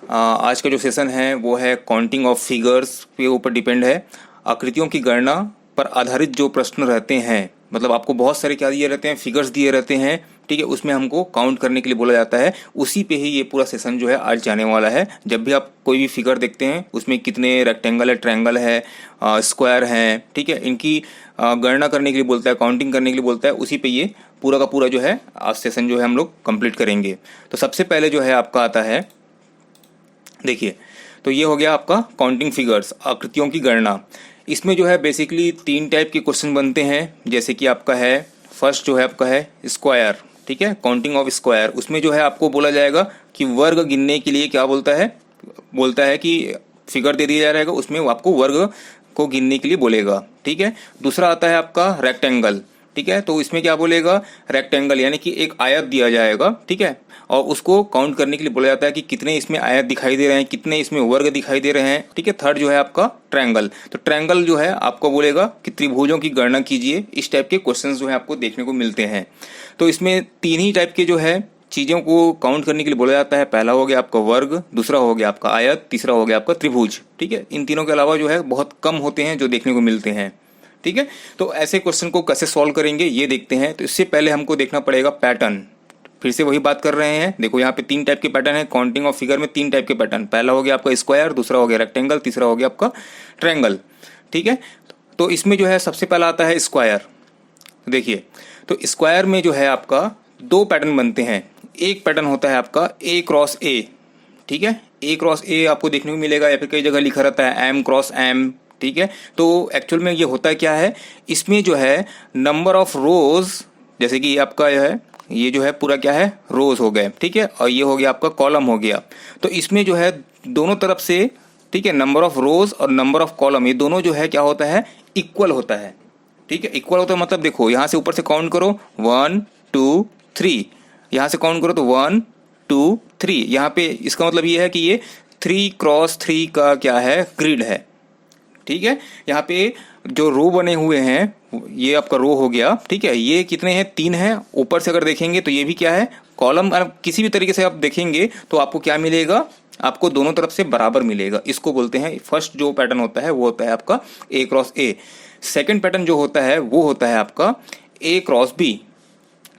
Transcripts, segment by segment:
आज का जो सेशन है वो है काउंटिंग ऑफ फिगर्स के ऊपर डिपेंड है। आकृतियों की गणना पर आधारित जो प्रश्न रहते हैं, मतलब आपको बहुत सारे क्या दिए रहते हैं, फिगर्स दिए रहते हैं, ठीक है, उसमें हमको काउंट करने के लिए बोला जाता है। उसी पे ही ये पूरा सेशन जो है आज जाने वाला है। जब भी आप कोई भी फिगर देखते हैं उसमें कितने रेक्टेंगल है, ट्रायंगल है, स्क्वायर है, ठीक है, इनकी गणना करने के लिए बोलता है, काउंटिंग करने के लिए बोलता है। उसी पे ये पूरा का पूरा जो है आज सेशन जो है हम लोग कंप्लीट करेंगे। तो सबसे पहले जो है आपका आता है, देखिए, तो ये हो गया आपका काउंटिंग फिगर्स, आकृतियों की गणना। इसमें जो है बेसिकली 3 टाइप के क्वेश्चन बनते हैं। जैसे कि आपका है फर्स्ट जो है आपका है स्क्वायर, ठीक है, काउंटिंग ऑफ स्क्वायर। उसमें जो है आपको बोला जाएगा कि वर्ग गिनने के लिए क्या बोलता है कि फिगर दे दिया जाएगा, उसमें वो आपको वर्ग को गिनने के लिए बोलेगा, ठीक है। दूसरा आता है आपका रेक्टेंगल, ठीक है, तो इसमें क्या बोलेगा, रेक्टेंगल यानी कि एक आयत दिया जाएगा, ठीक है, और उसको काउंट करने के लिए बोला जाता है कि कितने इसमें आयत दिखाई दे रहे हैं, कितने इसमें वर्ग दिखाई दे रहे हैं, ठीक है। थर्ड जो है आपका ट्रायंगल, तो ट्रायंगल जो है आपको बोलेगा कि त्रिभुजों की गणना कीजिए। इस टाइप के क्वेश्चंस जो है आपको देखने को मिलते हैं। तो इसमें 3 ही टाइप के जो है चीज़ों को काउंट करने के लिए बोला जाता है। पहला हो गया आपका वर्ग, दूसरा हो गया आपका आयत, तीसरा हो गया आपका त्रिभुज, ठीक है। इन तीनों के अलावा जो है बहुत कम होते हैं जो देखने को मिलते हैं, ठीक है। तो ऐसे क्वेश्चन को कैसे सॉल्व करेंगे ये देखते हैं। तो इससे पहले हमको देखना पड़ेगा पैटर्न। फिर से वही बात कर रहे हैं, देखो यहाँ पे 3 टाइप के पैटर्न है। काउंटिंग ऑफ फिगर में 3 टाइप के पैटर्न, पहला हो गया आपका स्क्वायर, दूसरा हो गया रेक्टेंगल, तीसरा हो गया आपका ट्रायंगल, ठीक है। तो इसमें जो है सबसे पहला आता है स्क्वायर। देखिए, तो स्क्वायर में जो है आपका 2 पैटर्न बनते हैं। एक पैटर्न होता है आपका A क्रॉस A, ठीक है, A क्रॉस A आपको देखने को मिलेगा, या फिर कई जगह लिखा रहता है M क्रॉस M, ठीक है। तो एक्चुअल में ये होता क्या है, इसमें जो है नंबर ऑफ रोज, जैसे कि ये आपका है, ये जो है पूरा क्या है, रोज हो गए, ठीक है, और ये हो गया आपका कॉलम हो गया। तो इसमें जो है दोनों तरफ से, ठीक है, नंबर ऑफ रोज और नंबर ऑफ कॉलम, ये दोनों जो है क्या होता है, इक्वल होता है, ठीक है। इक्वल होता है मतलब देखो यहाँ से ऊपर से काउंट करो 1 2 3, यहाँ से काउंट करो तो 1 2 3, यहाँ पे इसका मतलब ये है कि ये 3 क्रॉस 3 का क्या है, ग्रिड है, ठीक है। यहाँ पे जो रो बने हुए हैं, ये आपका रो हो गया, ठीक है। ये कितने हैं, 3 हैं। ऊपर से अगर देखेंगे तो ये भी क्या है, कॉलम। किसी भी तरीके से आप देखेंगे तो आपको क्या मिलेगा, आपको दोनों तरफ से बराबर मिलेगा। इसको बोलते हैं, फर्स्ट जो पैटर्न होता है वो होता है आपका A cross A। Second pattern जो होता है वो होता है आपका A क्रॉस B,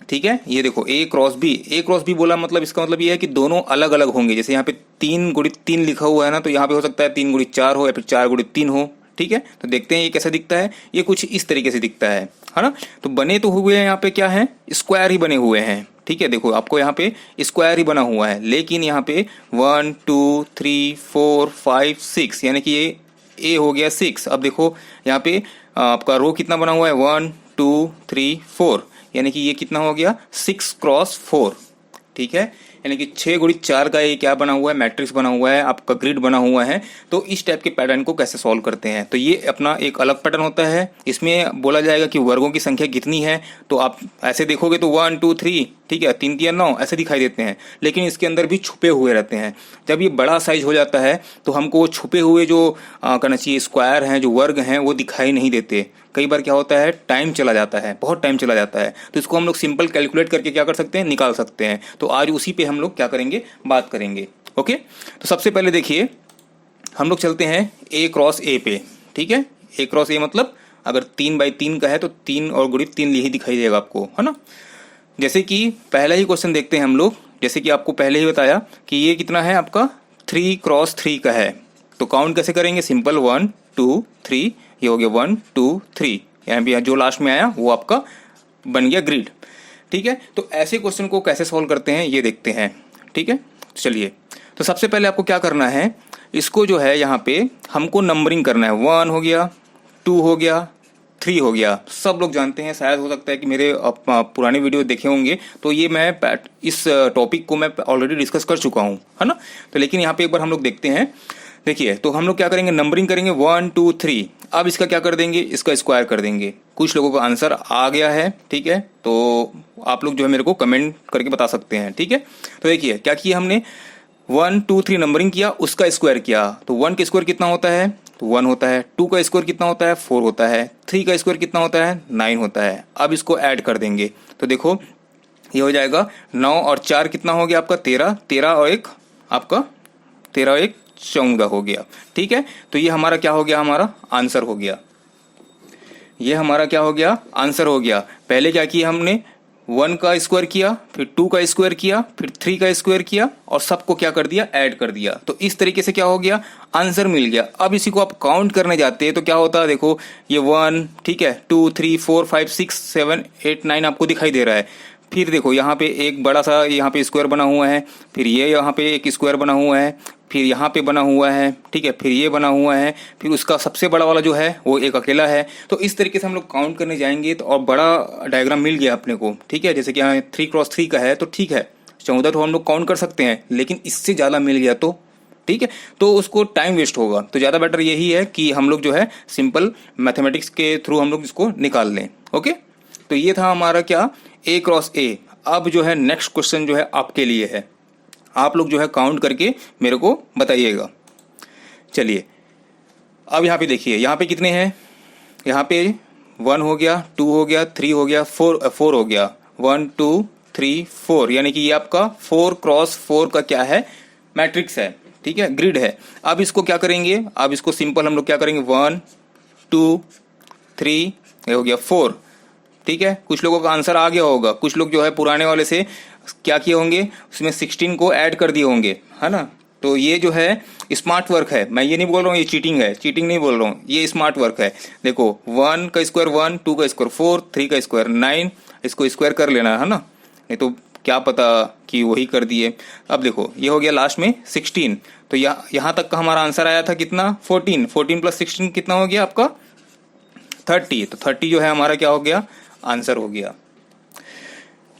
ठीक है। ये देखो A क्रॉस B बोला मतलब इसका मतलब ये है कि दोनों अलग अलग होंगे। जैसे यहाँ पे 3 गुणित 3 लिखा हुआ है ना, तो यहाँ पे हो सकता है 3 गुणित 4 हो, या फिर 4 गुणित 3 हो, ठीक है। तो देखते हैं ये कैसा दिखता है, ये कुछ इस तरीके से दिखता है ना। तो बने तो हुए हैं यहाँ पे क्या है, स्क्वायर ही बने हुए हैं, ठीक है। देखो आपको यहाँ पे स्क्वायर ही बना हुआ है, लेकिन यहाँ पे 1 2 3 4 5 6, यानी कि ये A हो गया 6। अब देखो यहाँ पे आपका रो कितना बना हुआ है, 1 2 3 4, यानी कि ये कितना हो गया, 6 क्रॉस 4, ठीक है। यानी कि 6 गुणित 4 का ये क्या बना हुआ है, मैट्रिक्स बना हुआ है, आपका ग्रिड बना हुआ है। तो इस टाइप के पैटर्न को कैसे सॉल्व करते हैं, तो ये अपना एक अलग पैटर्न होता है। इसमें बोला जाएगा कि वर्गों की संख्या कितनी है। तो आप ऐसे देखोगे तो 1 2 3, ठीक है, 3 3 9 ऐसे दिखाई देते हैं, लेकिन इसके अंदर भी छुपे हुए रहते हैं। जब ये बड़ा साइज हो जाता है तो हमको वो छुपे हुए जो कहना चाहिए स्क्वायर हैं, जो वर्ग हैं, वो दिखाई नहीं देते। कई बार क्या होता है, टाइम चला जाता है, बहुत टाइम चला जाता है, तो इसको हम लोग सिंपल कैलकुलेट करके क्या कर सकते हैं, निकाल सकते हैं। तो आज उसी पे हम लोग क्या करेंगे, बात करेंगे, ओके। तो सबसे पहले देखिए, हम लोग चलते हैं A क्रॉस A पे, ठीक है। A क्रॉस A मतलब अगर 3 बाई 3 का है तो 3 और गुणित 3 यही दिखाई देगा आपको, है ना। जैसे कि पहला ही क्वेश्चन देखते हैं हम लोग। जैसे कि आपको पहले ही बताया कि ये कितना है आपका, 3 क्रॉस 3 का है। तो काउंट कैसे करेंगे, सिंपल 1 2 3, ये हो गया 1 2 3, यहाँ पे जो लास्ट में आया वो आपका बन गया ग्रिड, ठीक है। तो ऐसे क्वेश्चन को कैसे सॉल्व करते हैं ये देखते हैं, ठीक है। चलिए, तो सबसे पहले आपको क्या करना है, इसको जो है यहाँ पे हमको नंबरिंग करना है। 1 हो गया, 2 हो गया, 3 हो गया। सब लोग जानते हैं, शायद हो सकता है कि मेरे पुराने वीडियो देखे होंगे, तो ये मैं इस टॉपिक को मैं ऑलरेडी डिस्कस कर चुका हूँ, है ना। तो लेकिन यहाँ पे एक बार हम लोग देखते हैं। देखिए, तो हम लोग क्या करेंगे, नंबरिंग करेंगे 1 2 3। अब इसका क्या कर देंगे, इसका स्क्वायर कर देंगे। कुछ लोगों का आंसर आ गया है, ठीक है, तो आप लोग जो है मेरे को कमेंट करके बता सकते हैं, ठीक है। तो देखिए क्या किया हमने, 1 2 3 नंबरिंग किया, उसका स्क्वायर किया। तो 1 का स्क्वायर कितना होता है, तो 1 होता है। 2 का स्क्वायर कितना होता है, 4 होता है। 3 का स्क्वायर कितना होता है, 9 होता है। अब इसको ऐड कर देंगे, तो देखो ये हो जाएगा 9 और 4 कितना हो गया आपका, 13। 13 और 1 आपका 13 एक 14 हो गया। ठीक है, तो ये हमारा क्या हो गया, हमारा आंसर हो गया। ये हमारा क्या हो गया, आंसर हो गया। पहले क्या किया हमने, 1 का स्क्वायर किया, फिर 2 का स्क्वायर किया, फिर 3 का स्क्वायर किया और सबको क्या कर दिया, ऐड कर दिया। तो इस तरीके से क्या हो गया, आंसर मिल गया। अब इसी को आप काउंट करने जाते हैं तो क्या होता है, देखो ये 1, ठीक है, 2 3 4 5 6 7 8 9 आपको दिखाई दे रहा है। फिर देखो यहाँ पे एक बड़ा सा यहाँ पे स्क्वायर बना हुआ है, फिर ये यहाँ पे एक स्क्वायर बना हुआ है, फिर यहाँ पे बना हुआ है, ठीक है, फिर ये बना हुआ है, फिर उसका सबसे बड़ा वाला जो है वो एक अकेला है। तो इस तरीके से हम लोग काउंट करने जाएंगे तो और बड़ा डायग्राम मिल गया अपने को। ठीक है, जैसे कि यहाँ 3x3 का है तो ठीक है, 14 तो हम लोग काउंट कर सकते हैं, लेकिन इससे ज़्यादा मिल गया तो ठीक है, तो उसको टाइम वेस्ट होगा। तो ज़्यादा बेटर यही है कि हम लोग जो है सिंपल मैथमेटिक्स के थ्रू हम लोग इसको निकाल लें। ओके, तो ये था हमारा क्या, A×A। अब जो है नेक्स्ट क्वेश्चन जो है आपके लिए है, आप लोग जो है काउंट करके मेरे को बताइएगा। चलिए अब यहाँ पे देखिए, यहाँ पे कितने हैं, यहाँ पे 1 हो गया, 2 हो गया, 3 हो गया, 4 हो गया, 1 2 3 4, यानी कि ये आपका 4×4 का क्या है, मैट्रिक्स है। ठीक है, ग्रिड है। अब इसको क्या करेंगे, अब इसको सिंपल हम लोग क्या करेंगे, 1 2 3 ये हो गया 4। ठीक है, कुछ लोगों का आंसर आ गया होगा, कुछ लोग जो है पुराने वाले से क्या किए होंगे, उसमें 16 को ऐड कर दिए होंगे, है ना। तो ये जो है स्मार्ट वर्क है, मैं ये नहीं बोल रहा हूँ ये चीटिंग है, चीटिंग नहीं बोल रहा हूँ, ये स्मार्ट वर्क है। देखो 1 का स्क्वायर 1, 2 का स्क्वायर 4, 3 का स्क्वायर 9, इसको स्क्वायर कर लेना है ना, नहीं तो क्या पता कि वही कर दिए। अब देखो ये हो गया लास्ट में 16, तो यहाँ तक का हमारा आंसर आया था कितना, 14, 14 + 16 कितना हो गया आपका 30। तो 30 जो है हमारा क्या हो गया, आंसर हो गया।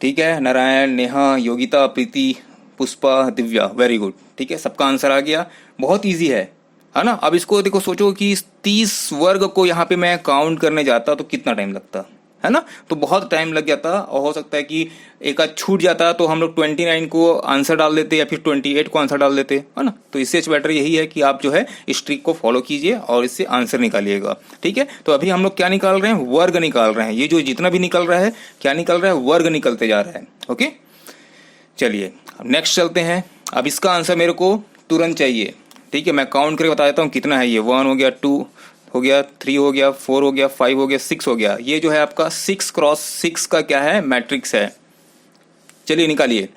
ठीक है, नारायण, नेहा, योगिता, प्रीति, पुष्पा, दिव्या, वेरी गुड। ठीक है, सबका आंसर आ गया, बहुत इजी है ना। अब इसको देखो, सोचो कि 30 वर्ग को यहाँ पे मैं काउंट करने जाता तो कितना टाइम लगता है ना, तो बहुत टाइम लग जाता। और हो सकता है कि एक आध छूट जाता तो हम लोग 29 को आंसर डाल देते या फिर 28 को आंसर डाल देते, है ना। तो इससे बेटर यही है कि आप जो है इस ट्रिक को फॉलो कीजिए और इससे आंसर निकालिएगा। ठीक है, तो अभी हम लोग क्या निकाल रहे हैं, वर्ग निकाल रहे हैं। ये जो जितना भी निकल रहा है, क्या निकल रहा है, वर्ग निकलते जा रहा है। ओके, चलिए अब नेक्स्ट चलते हैं। अब इसका आंसर मेरे को तुरंत चाहिए। ठीक है, मैं काउंट करके बता देता हूँ कितना है ये। 1 हो गया, 2 हो गया, 3 हो गया, 4 हो गया, 5 हो गया, 6 हो गया। ये जो है आपका 6×6 का क्या है, मैट्रिक्स है। चलिए निकालिए।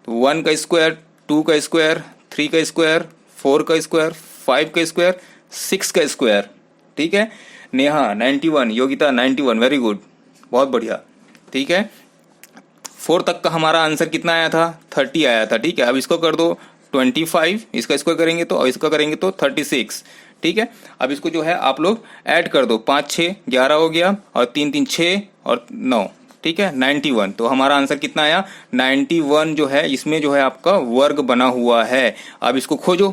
तो 1 का स्क्वायर, 2 का स्क्वायर, 3 का स्क्वायर, 4 का स्क्वायर, 5 का स्क्वायर, 6 का स्क्वायर। ठीक है, नेहा 91, योगिता 91, वेरी गुड, बहुत बढ़िया। ठीक है, 4 तक का हमारा आंसर कितना आया था, 30 आया था। ठीक है, अब इसको कर दो 25, इसका स्क्वायर करेंगे तो, और इसका करेंगे तो 36। ठीक है, अब इसको जो है आप लोग ऐड कर दो, 5 6 11 हो गया, और 3 3 6 और 9। ठीक है, 91। तो हमारा आंसर कितना आया, 91 जो है, इसमें जो है आपका वर्ग बना हुआ है। अब इसको खोजो।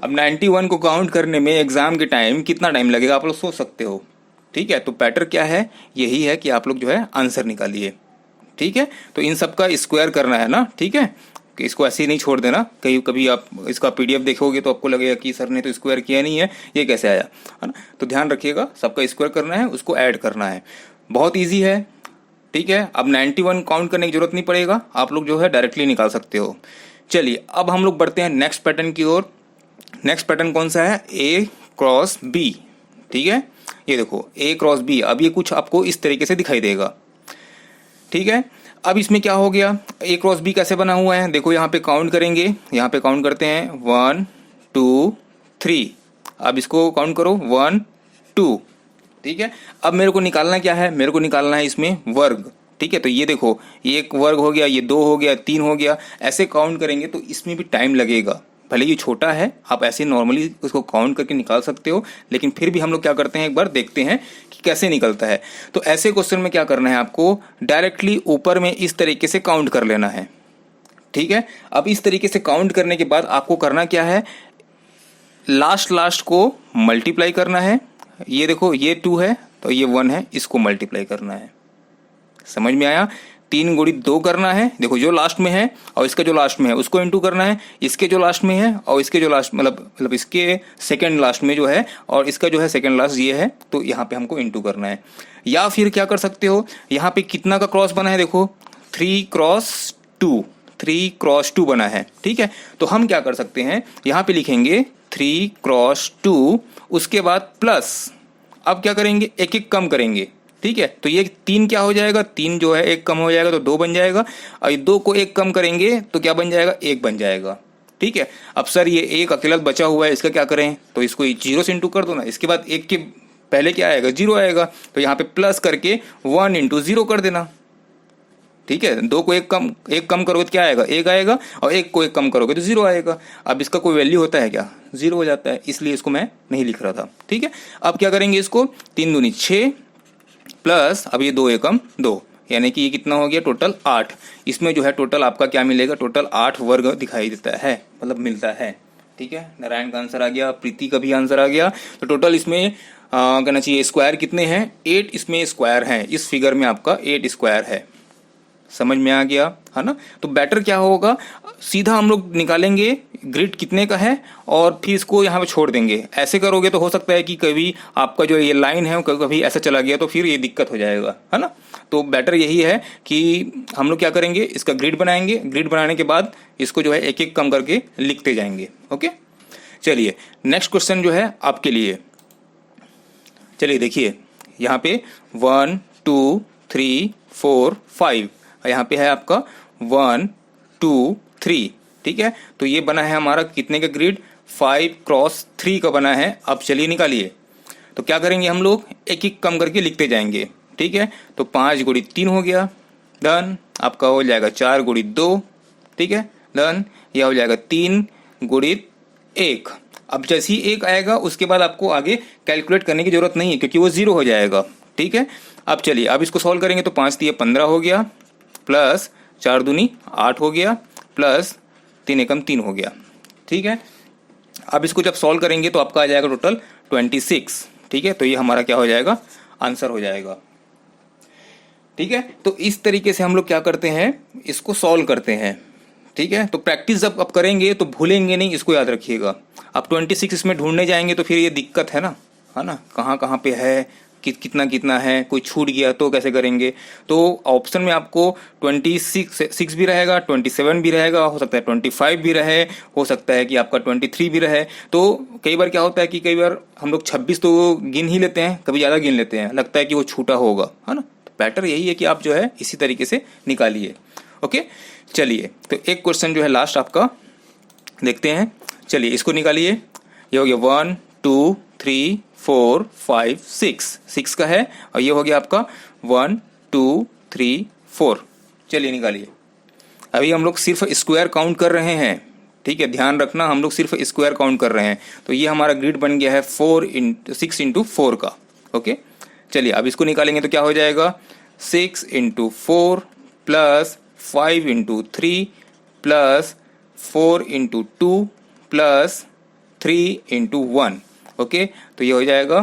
अब 91 को काउंट करने में एग्जाम के टाइम कितना टाइम लगेगा, आप लोग सोच सकते हो। ठीक है, तो पैटर्न क्या है, यही है कि आप लोग जो है आंसर निकालिए। ठीक है, तो इन सब का स्क्वायर करना है ना। ठीक है, कि इसको ऐसे ही नहीं छोड़ देना, कहीं कभी आप इसका PDF देखोगे तो आपको लगेगा कि सर ने तो स्क्वायर किया नहीं है, ये कैसे आया, है ना। तो ध्यान रखिएगा, सबका स्क्वायर करना है, उसको ऐड करना है, बहुत ईजी है। ठीक है, अब 91 काउंट करने की जरूरत नहीं पड़ेगा, आप लोग जो है डायरेक्टली निकाल सकते हो। चलिए अब हम लोग बढ़ते हैं नेक्स्ट पैटर्न की ओर। नेक्स्ट पैटर्न कौन सा है, A×B। ठीक है, ये देखो A×B। अब ये कुछ आपको इस तरीके से दिखाई देगा। ठीक है, अब इसमें क्या हो गया, A×B कैसे बना हुआ है, देखो यहाँ पे काउंट करेंगे, यहाँ पे काउंट करते हैं 1 2 3। अब इसको काउंट करो 1 2। ठीक है, अब मेरे को निकालना क्या है, मेरे को निकालना है इसमें वर्ग। ठीक है, तो ये देखो, ये एक वर्ग हो गया, ये 2 हो गया, 3 हो गया, ऐसे काउंट करेंगे तो इसमें भी टाइम लगेगा। भले ये छोटा है, आप ऐसे नॉर्मली उसको काउंट करके निकाल सकते हो, लेकिन फिर भी हम लोग क्या करते हैं, एक बार देखते हैं कि कैसे निकलता है। तो ऐसे क्वेश्चन में क्या करना है, आपको डायरेक्टली ऊपर में इस तरीके से काउंट कर लेना है। ठीक है, अब इस तरीके से काउंट करने के बाद आपको करना क्या है, लास्ट को मल्टीप्लाई करना है। ये देखो, ये 2 है तो ये 1 है, इसको मल्टीप्लाई करना है। समझ में आया, 3 × 2 करना है। देखो जो लास्ट में है और इसका जो लास्ट में है उसको इंटू करना है, इसके जो लास्ट में है और इसके जो लास्ट मतलब इसके सेकंड लास्ट में जो है और इसका जो है सेकंड लास्ट ये है, तो यहाँ पे हमको इंटू करना है। या फिर क्या कर सकते हो, यहाँ पे कितना का क्रॉस बना है, देखो 3×2, 3x2 बना है, ठीक है। तो हम क्या कर सकते हैं, यहाँ पे लिखेंगे 3x2, उसके बाद प्लस, अब क्या करेंगे, एक एक कम करेंगे, ठीक है। तो ये 3 क्या हो जाएगा, 3 जो है एक कम हो जाएगा तो 2 बन जाएगा, और ये 2 को एक कम करेंगे तो क्या बन जाएगा, 1 बन जाएगा, ठीक है। अब सर ये एक अकेला बचा हुआ है, इसका क्या करें, तो इसको 0 से इंटू कर दो ना, इसके बाद 1 के पहले क्या आएगा, 0 आएगा, तो यहाँ पे प्लस करके 1 इंटू 0 कर देना, ठीक है। 2 को एक कम करोगे तो क्या आएगा, 1 आएगा, और 1 को एक कम करोगे तो 0 आएगा। अब इसका कोई वैल्यू होता है क्या, 0 हो जाता है, इसलिए इसको मैं नहीं लिख रहा था, ठीक है। अब क्या करेंगे, इसको 3 दूनी 6 प्लस, अब ये 2 एकम 2, यानी कि ये कितना हो गया, टोटल 8। इसमें जो है टोटल आपका क्या मिलेगा, टोटल 8 वर्ग दिखाई देता है, मतलब मिलता है, ठीक है। नारायण का आंसर आ गया, प्रीति का भी आंसर आ गया। तो टोटल इसमें कहना चाहिए स्क्वायर कितने हैं, 8 इसमें स्क्वायर हैं, इस फिगर में आपका 8 स्क्वायर है। समझ में आ गया है ना। तो बेटर क्या होगा, सीधा हम लोग निकालेंगे ग्रिड कितने का है और फिर इसको यहाँ पे छोड़ देंगे। ऐसे करोगे तो हो सकता है कि कभी आपका जो ये लाइन है वो कभी ऐसा चला गया तो फिर ये दिक्कत हो जाएगा, है ना। तो बेटर यही है कि हम लोग क्या करेंगे, इसका ग्रिड बनाएंगे, ग्रिड बनाने के बाद इसको जो है एक एक कम करके लिखते जाएंगे। ओके, चलिए नेक्स्ट क्वेश्चन जो है आपके लिए, चलिए देखिए यहाँ पे 1 2 3 4 5, यहाँ पे है आपका 1 2 3, ठीक है। तो ये बना है हमारा कितने का ग्रिड, 5x3 का बना है। अब चलिए निकालिए। तो क्या करेंगे हम लोग, एक एक कम करके लिखते जाएंगे, ठीक है। तो 5 गुणित 3 हो गया, डन। आपका हो जाएगा 4 गुणित 2, ठीक है, डन। यह हो जाएगा 3 गुणित 1। अब जैसे ही 1 आएगा उसके बाद आपको आगे कैलकुलेट करने की जरूरत नहीं है क्योंकि वो 0 हो जाएगा, ठीक है। अब चलिए अब इसको सॉल्व करेंगे तो 5 3 15 हो गया, प्लस 4 दूनी 8 हो गया, प्लस 3 एकम 3 हो गया, ठीक है। अब इसको जब सॉल्व करेंगे तो आपका आ जाएगा टोटल 26, ठीक है। तो ये हमारा क्या हो जाएगा, आंसर हो जाएगा, ठीक है। तो इस तरीके से हम लोग क्या करते हैं, इसको सॉल्व करते हैं, ठीक है। तो प्रैक्टिस जब आप करेंगे तो भूलेंगे नहीं, इसको याद रखिएगा। आप 26 इसमें ढूंढने जाएंगे तो फिर ये दिक्कत है ना, कहाँ कहाँ पे है, कितना कितना है, कोई छूट गया तो कैसे करेंगे। तो ऑप्शन में आपको 26 भी रहेगा, 27 भी रहेगा, हो सकता है 25 भी रहे, हो सकता है कि आपका 23 भी रहे। तो कई बार क्या होता है कि कई बार हम लोग 26 तो गिन ही लेते हैं, कभी ज़्यादा गिन लेते हैं, लगता है कि वो छूटा होगा, है ना। तो बेटर यही है कि आप जो है इसी तरीके से निकालिए। ओके, चलिए तो एक क्वेश्चन जो है लास्ट आपका देखते हैं। चलिए इसको निकालिए। ये हो गया 1 2 3 4 5 6 का है, और ये हो गया आपका 1 2 3 4। चलिए निकालिए। अभी हम लोग सिर्फ स्क्वायर काउंट कर रहे हैं, ठीक है, ध्यान रखना, हम लोग सिर्फ स्क्वायर काउंट कर रहे हैं। तो ये हमारा ग्रिड बन गया है 6 इंटू 4 का। ओके, चलिए अब इसको निकालेंगे तो क्या हो जाएगा, 6 into 4 plus 5 into 3 plus 4 into 2 plus 3 into 1। Okay, तो ये हो जाएगा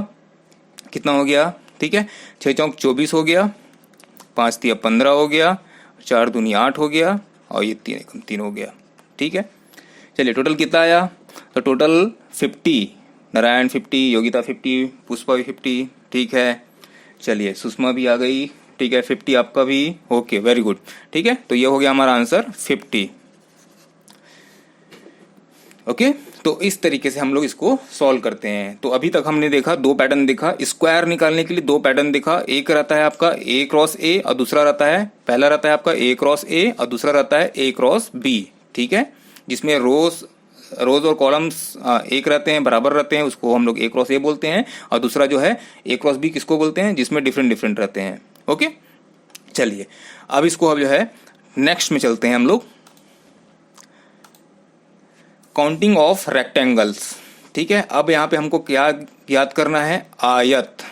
कितना हो गया, ठीक है, 6 चौक 24 हो गया, 5 तिया 15 हो गया, 4 दूनी 8 हो गया, और ये 3 एकम 3 हो गया, ठीक है। चलिए टोटल कितना आया, तो टोटल 50, नारायण 50, योगिता 50, पुष्पा भी 50, ठीक है। चलिए सुषमा भी आ गई, ठीक है, 50 आपका भी, ओके वेरी गुड, ठीक है। तो ये हो गया हमारा आंसर 50। ओके, तो इस तरीके से हम लोग इसको सॉल्व करते हैं। तो अभी तक हमने देखा 2 पैटर्न देखा, स्क्वायर निकालने के लिए 2 पैटर्न देखा। एक रहता है आपका A क्रॉस A और दूसरा रहता है, पहला रहता है आपका A क्रॉस A और दूसरा रहता है A क्रॉस B, ठीक है, जिसमें रोज और कॉलम्स एक रहते हैं, बराबर रहते हैं, उसको हम लोग A क्रॉस A बोलते हैं। और दूसरा जो है A क्रॉस B किसको बोलते हैं, जिसमें डिफरेंट रहते हैं। ओके, चलिए अब इसको अब जो है नेक्स्ट में चलते हैं हम लोग, काउंटिंग ऑफ रेक्टेंगल्स, ठीक है। अब यहाँ पे हमको क्या याद करना है, आयत,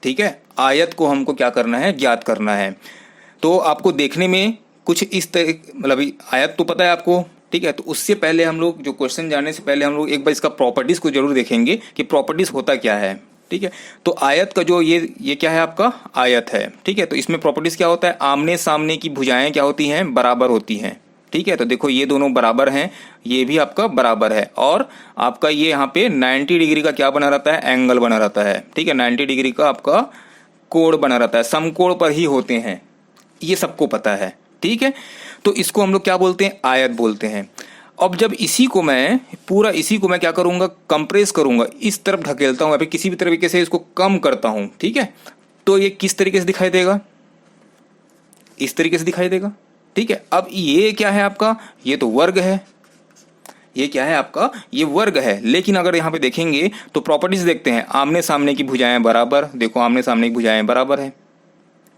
ठीक है, आयत को हमको क्या करना है, ज्ञात करना है। तो आपको देखने में कुछ इस तरह, मतलब आयत तो पता है आपको, ठीक है। तो उससे पहले हम लोग जो क्वेश्चन जानने से पहले हम लोग एक बार इसका प्रॉपर्टीज को जरूर देखेंगे कि प्रॉपर्टीज होता क्या है, ठीक है। तो आयत का जो ये क्या है आपका, आयत है, ठीक है। तो इसमें प्रॉपर्टीज क्या होता है, आमने सामने की भुजाएं क्या होती हैं, बराबर होती हैं, ठीक है। तो देखो ये दोनों बराबर हैं, ये भी आपका बराबर है, और आपका ये यहाँ पे 90 डिग्री का क्या बना रहता है, एंगल बना रहता है, ठीक है। 90 डिग्री का आपका कोण बना रहता है, समकोण पर ही होते हैं, ये सबको पता है, ठीक है। तो इसको हम लोग क्या बोलते हैं, आयत बोलते हैं। अब जब इसी को मैं क्या करूंगा, कंप्रेस करूंगा, इस तरफ ढकेलता हूं या फिर किसी भी तरीके से इसको कम करता हूं, ठीक है, तो ये किस तरीके से दिखाई देगा, इस तरीके से दिखाई देगा, ठीक है। अब ये क्या है आपका, ये तो वर्ग है, ये क्या है आपका, ये वर्ग है। लेकिन अगर यहाँ पे देखेंगे तो प्रॉपर्टीज देखते हैं, आमने सामने की भुजाएं बराबर, देखो आमने सामने की भुजाएं बराबर है,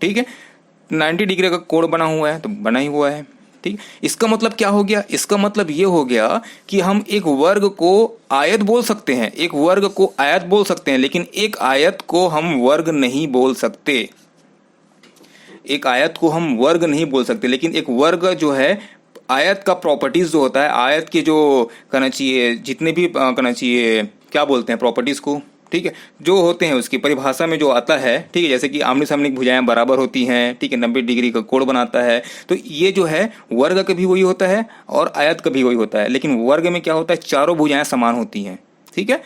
ठीक है। 90 डिग्री का कोण बना हुआ है तो बना ही हुआ है, ठीक। इसका मतलब क्या हो गया, इसका मतलब ये हो गया कि हम एक वर्ग को आयत बोल सकते हैं, एक वर्ग को आयत बोल सकते हैं, लेकिन एक आयत को हम वर्ग नहीं बोल सकते, एक आयत को हम वर्ग नहीं बोल सकते। लेकिन एक वर्ग जो है, आयत का प्रॉपर्टीज जो होता है, आयत के जो कहना चाहिए, जितने भी कहना चाहिए, क्या बोलते हैं प्रॉपर्टीज को, ठीक है, जो होते हैं उसकी परिभाषा में जो आता है, ठीक है, जैसे कि आमने सामने की भुजाएं बराबर होती हैं, ठीक है, 90 डिग्री का कोण बनाता है, तो ये जो है वर्ग का भी वही होता है और आयत का भी वही होता है। लेकिन वर्ग में क्या होता है, चारों भुजाएं समान होती हैं, ठीक है।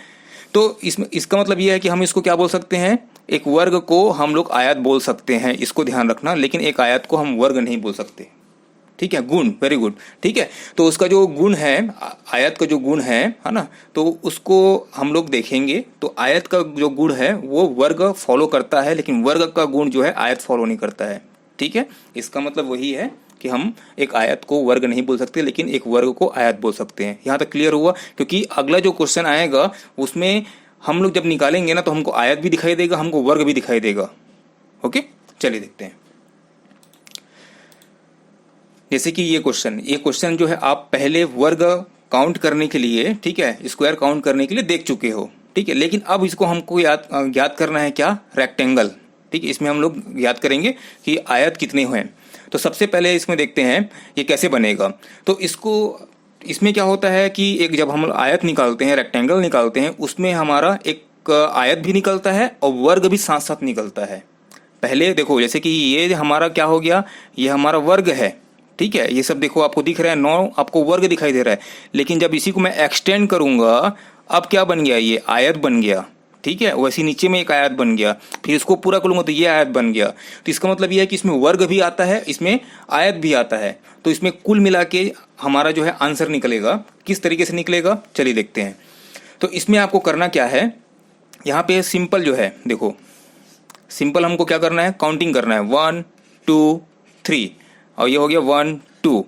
तो इसका मतलब ये है कि हम इसको क्या बोल सकते हैं, एक वर्ग को हम लोग आयत बोल सकते हैं, इसको ध्यान रखना, लेकिन एक आयत को हम वर्ग नहीं बोल सकते, ठीक है। गुण, वेरी गुड, ठीक है। तो उसका जो गुण है, आयत का जो गुण है ना, तो उसको हम लोग देखेंगे। तो आयत का जो गुण है वो वर्ग फॉलो करता है, लेकिन वर्ग का गुण जो है आयत फॉलो नहीं करता है, ठीक है। इसका मतलब वही है कि हम एक आयत को वर्ग नहीं बोल सकते, लेकिन एक वर्ग को आयत बोल सकते हैं। यहाँ तक क्लियर हुआ, क्योंकि अगला जो क्वेश्चन आएगा उसमें हम लोग जब निकालेंगे ना, तो हमको आयत भी दिखाई देगा, हमको वर्ग भी दिखाई देगा। ओके, चलिए देखते हैं। जैसे कि ये क्वेश्चन जो है, आप पहले वर्ग काउंट करने के लिए, ठीक है, स्क्वायर काउंट करने के लिए देख चुके हो, ठीक है। लेकिन अब इसको हमको याद करना है क्या, रेक्टेंगल, ठीक है। इसमें हम लोग याद करेंगे कि आयत कितने हुए। तो सबसे पहले इसमें देखते हैं ये कैसे बनेगा। तो इसमें क्या होता है कि एक जब हम आयत निकालते हैं, रेक्टेंगल निकालते हैं, उसमें हमारा एक आयत भी निकलता है और वर्ग भी साथ साथ निकलता है। पहले देखो, जैसे कि ये हमारा क्या हो गया, ये हमारा वर्ग है, ठीक है। ये सब देखो आपको दिख रहा है, 9 आपको वर्ग दिखाई दे रहा है। लेकिन जब इसी को मैं एक्सटेंड करूंगा, अब क्या बन गया, ये आयत बन गया, ठीक है। वैसे नीचे में एक आयत बन गया, फिर इसको पूरा करूंगा तो ये आयत बन गया। तो इसका मतलब ये है कि इसमें वर्ग भी आता है, इसमें आयत भी आता है। तो इसमें कुल मिला के हमारा जो है आंसर निकलेगा। किस तरीके से निकलेगा, चलिए देखते हैं। तो इसमें आपको करना क्या है, यहाँ पे सिंपल जो है, देखो सिंपल हमको क्या करना है, काउंटिंग करना है, 1 2 3, और ये हो गया 1 2।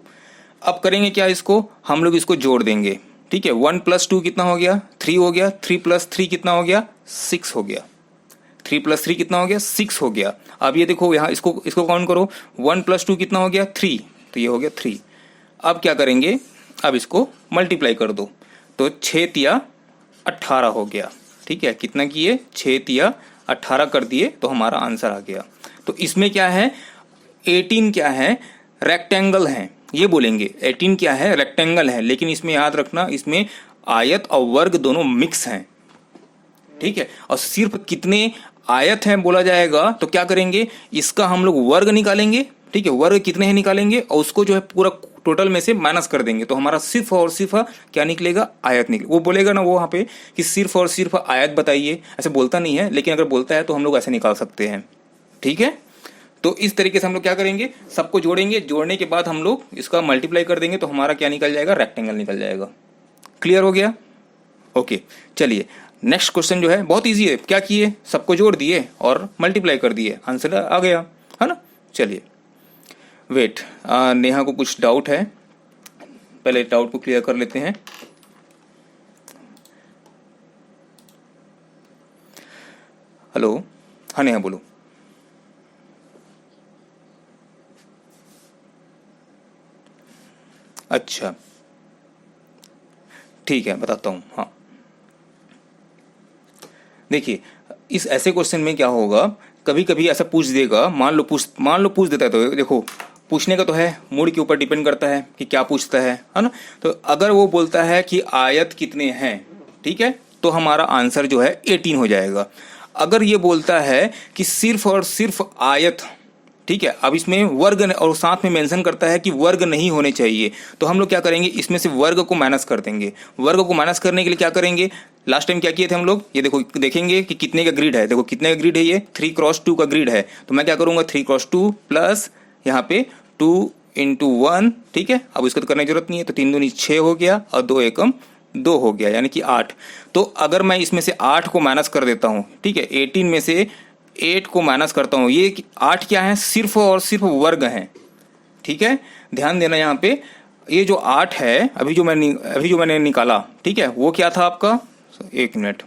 अब करेंगे क्या, इसको हम लोग इसको जोड़ देंगे, ठीक है। 1 + 2 कितना हो गया, 3 हो गया। 3 + 3 कितना हो गया, 6 हो गया। 3 + 3 कितना हो गया, 6 हो गया। अब ये देखो यहाँ इसको काउंट करो, 1 + 2 कितना हो गया, 3, तो ये हो गया 3। अब क्या करेंगे, अब इसको मल्टीप्लाई कर दो, तो 6 तिया 18 हो गया, ठीक है। कितना किए, 6 तिया 18 कर दिए, तो हमारा आंसर आ गया। तो इसमें क्या है, 18 क्या है, रेक्टेंगल है, ये बोलेंगे 18 क्या है, रेक्टेंगल है। लेकिन इसमें याद रखना, इसमें आयत और वर्ग दोनों मिक्स हैं, ठीक है। और सिर्फ कितने आयत हैं बोला जाएगा, तो क्या करेंगे, इसका हम लोग वर्ग निकालेंगे, ठीक है। वर्ग कितने हैं निकालेंगे और उसको जो है पूरा टोटल में से माइनस कर देंगे, तो हमारा सिर्फ और सिर्फ क्या निकलेगा, आयत निकले। वो बोलेगा ना वो वहां पे कि सिर्फ और सिर्फ आयत बताइए, ऐसे बोलता नहीं है, लेकिन अगर बोलता है तो हम लोग ऐसे निकाल सकते हैं, ठीक है। तो इस तरीके से हम लोग क्या करेंगे, सबको जोड़ेंगे, जोड़ने के बाद हम लोग इसका मल्टीप्लाई कर देंगे, तो हमारा क्या निकल जाएगा, रेक्टेंगल निकल जाएगा। क्लियर हो गया, ओके। चलिए नेक्स्ट क्वेश्चन जो है बहुत इजी है, क्या किए, सबको जोड़ दिए और मल्टीप्लाई कर दिए, आंसर आ गया, है ना। चलिए वेट, नेहा को कुछ डाउट है, पहले डाउट को क्लियर कर लेते हैं। हेलो, हाँ नेहा बोलो। अच्छा ठीक है, बताता हूँ। हाँ देखिए, इस ऐसे क्वेश्चन में क्या होगा, कभी कभी ऐसा पूछ देगा, मान लो पूछ देता है, तो देखो पूछने का तो है, मूड के ऊपर डिपेंड करता है कि क्या पूछता है ना। तो अगर वो बोलता है कि आयत कितने हैं, ठीक है, तो हमारा आंसर जो है 18 हो जाएगा। अगर ये बोलता है कि सिर्फ और सिर्फ आयत, ठीक है, अब इसमें वर्ग और साथ में मेंशन करता है कि वर्ग नहीं होने चाहिए, तो हम लोग क्या करेंगे, इसमें से वर्ग को माइनस कर देंगे। वर्ग को माइनस करने के लिए क्या करेंगे, लास्ट टाइम क्या किए थे हम लोग, ये देखो देखेंगे कि कितने का ग्रिड है, देखो कितने का ग्रिड है, ये 3 × 2 का ग्रिड है। तो मैं क्या करूंगा, 3 × 2 प्लस यहाँ पे 2 इंटू 1, ठीक है। अब इसको तो करने की जरूरत नहीं है, तो 3 दूनी 6 हो गया और 2 एकम 2 हो गया, यानी कि 8। तो अगर मैं इसमें से 8 को माइनस कर देता हूँ, ठीक है, 18 में से 8 को माइनस करता हूँ, ये 8 क्या है, सिर्फ और सिर्फ वर्ग हैं, ठीक है। ध्यान देना यहाँ पे, ये जो 8 है अभी जो मैंने निकाला, ठीक है, वो क्या था आपका, 1 मिनट,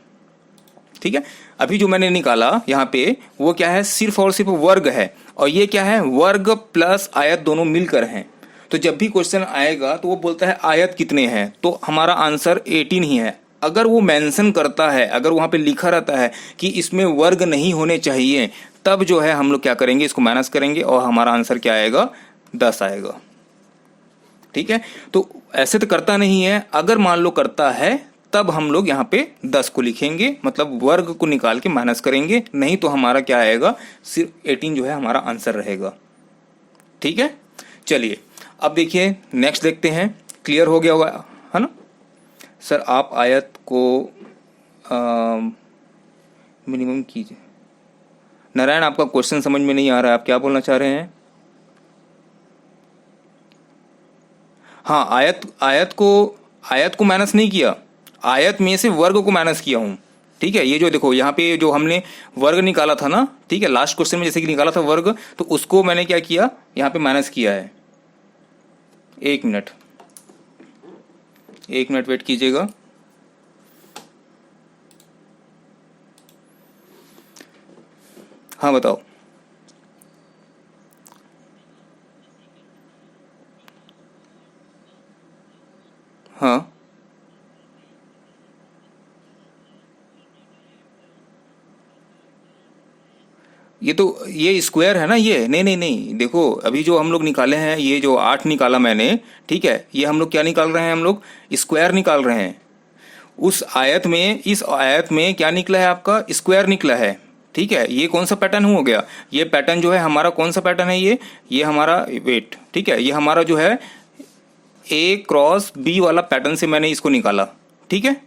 ठीक है, अभी जो मैंने निकाला यहाँ पे वो क्या है, सिर्फ और सिर्फ वर्ग है, और ये क्या है, वर्ग प्लस आयत दोनों मिलकर हैं। तो जब भी क्वेश्चन आएगा तो वो बोलता है आयत कितने हैं, तो हमारा आंसर 18 ही है। अगर वो मेंशन करता है, अगर वहां पे लिखा रहता है कि इसमें वर्ग नहीं होने चाहिए, तब जो है हम लोग क्या करेंगे, इसको माइनस करेंगे और हमारा आंसर क्या आएगा, 10 आएगा, ठीक है। तो ऐसे तो करता नहीं है, अगर मान लो करता है तब हम लोग यहाँ पे 10 को लिखेंगे, मतलब वर्ग को निकाल के माइनस करेंगे, नहीं तो हमारा क्या आएगा, सिर्फ 18 जो है हमारा आंसर रहेगा, ठीक है। चलिए अब देखिए नेक्स्ट देखते हैं, क्लियर हो गया होगा, है ना। सर आप आयत को मिनिमम कीजिए। नारायण आपका क्वेश्चन समझ में नहीं आ रहा है, आप क्या बोलना चाह रहे हैं। हाँ, आयत को माइनस नहीं किया, आयत में से वर्ग को माइनस किया हूं, ठीक है। ये जो देखो यहाँ पे जो हमने वर्ग निकाला था ना, ठीक है, लास्ट क्वेश्चन में जैसे कि निकाला था वर्ग, तो उसको मैंने क्या किया, यहाँ पे माइनस किया है। 1 मिनट वेट कीजिएगा। हाँ बताओ। हाँ ये स्क्वायर है ना, ये नहीं, देखो अभी जो हम लोग निकाले हैं, ये जो 8 निकाला मैंने, ठीक है, ये हम लोग क्या निकाल रहे हैं, हम लोग स्क्वायर निकाल रहे हैं। उस आयत में, इस आयत में क्या निकला है, आपका स्क्वायर निकला है, ठीक है। ये कौन सा पैटर्न हो गया, ये पैटर्न जो है हमारा कौन सा पैटर्न है, ये हमारा वेट, ठीक है, ये हमारा जो है A क्रॉस B वाला पैटर्न से मैंने इसको निकाला, ठीक है,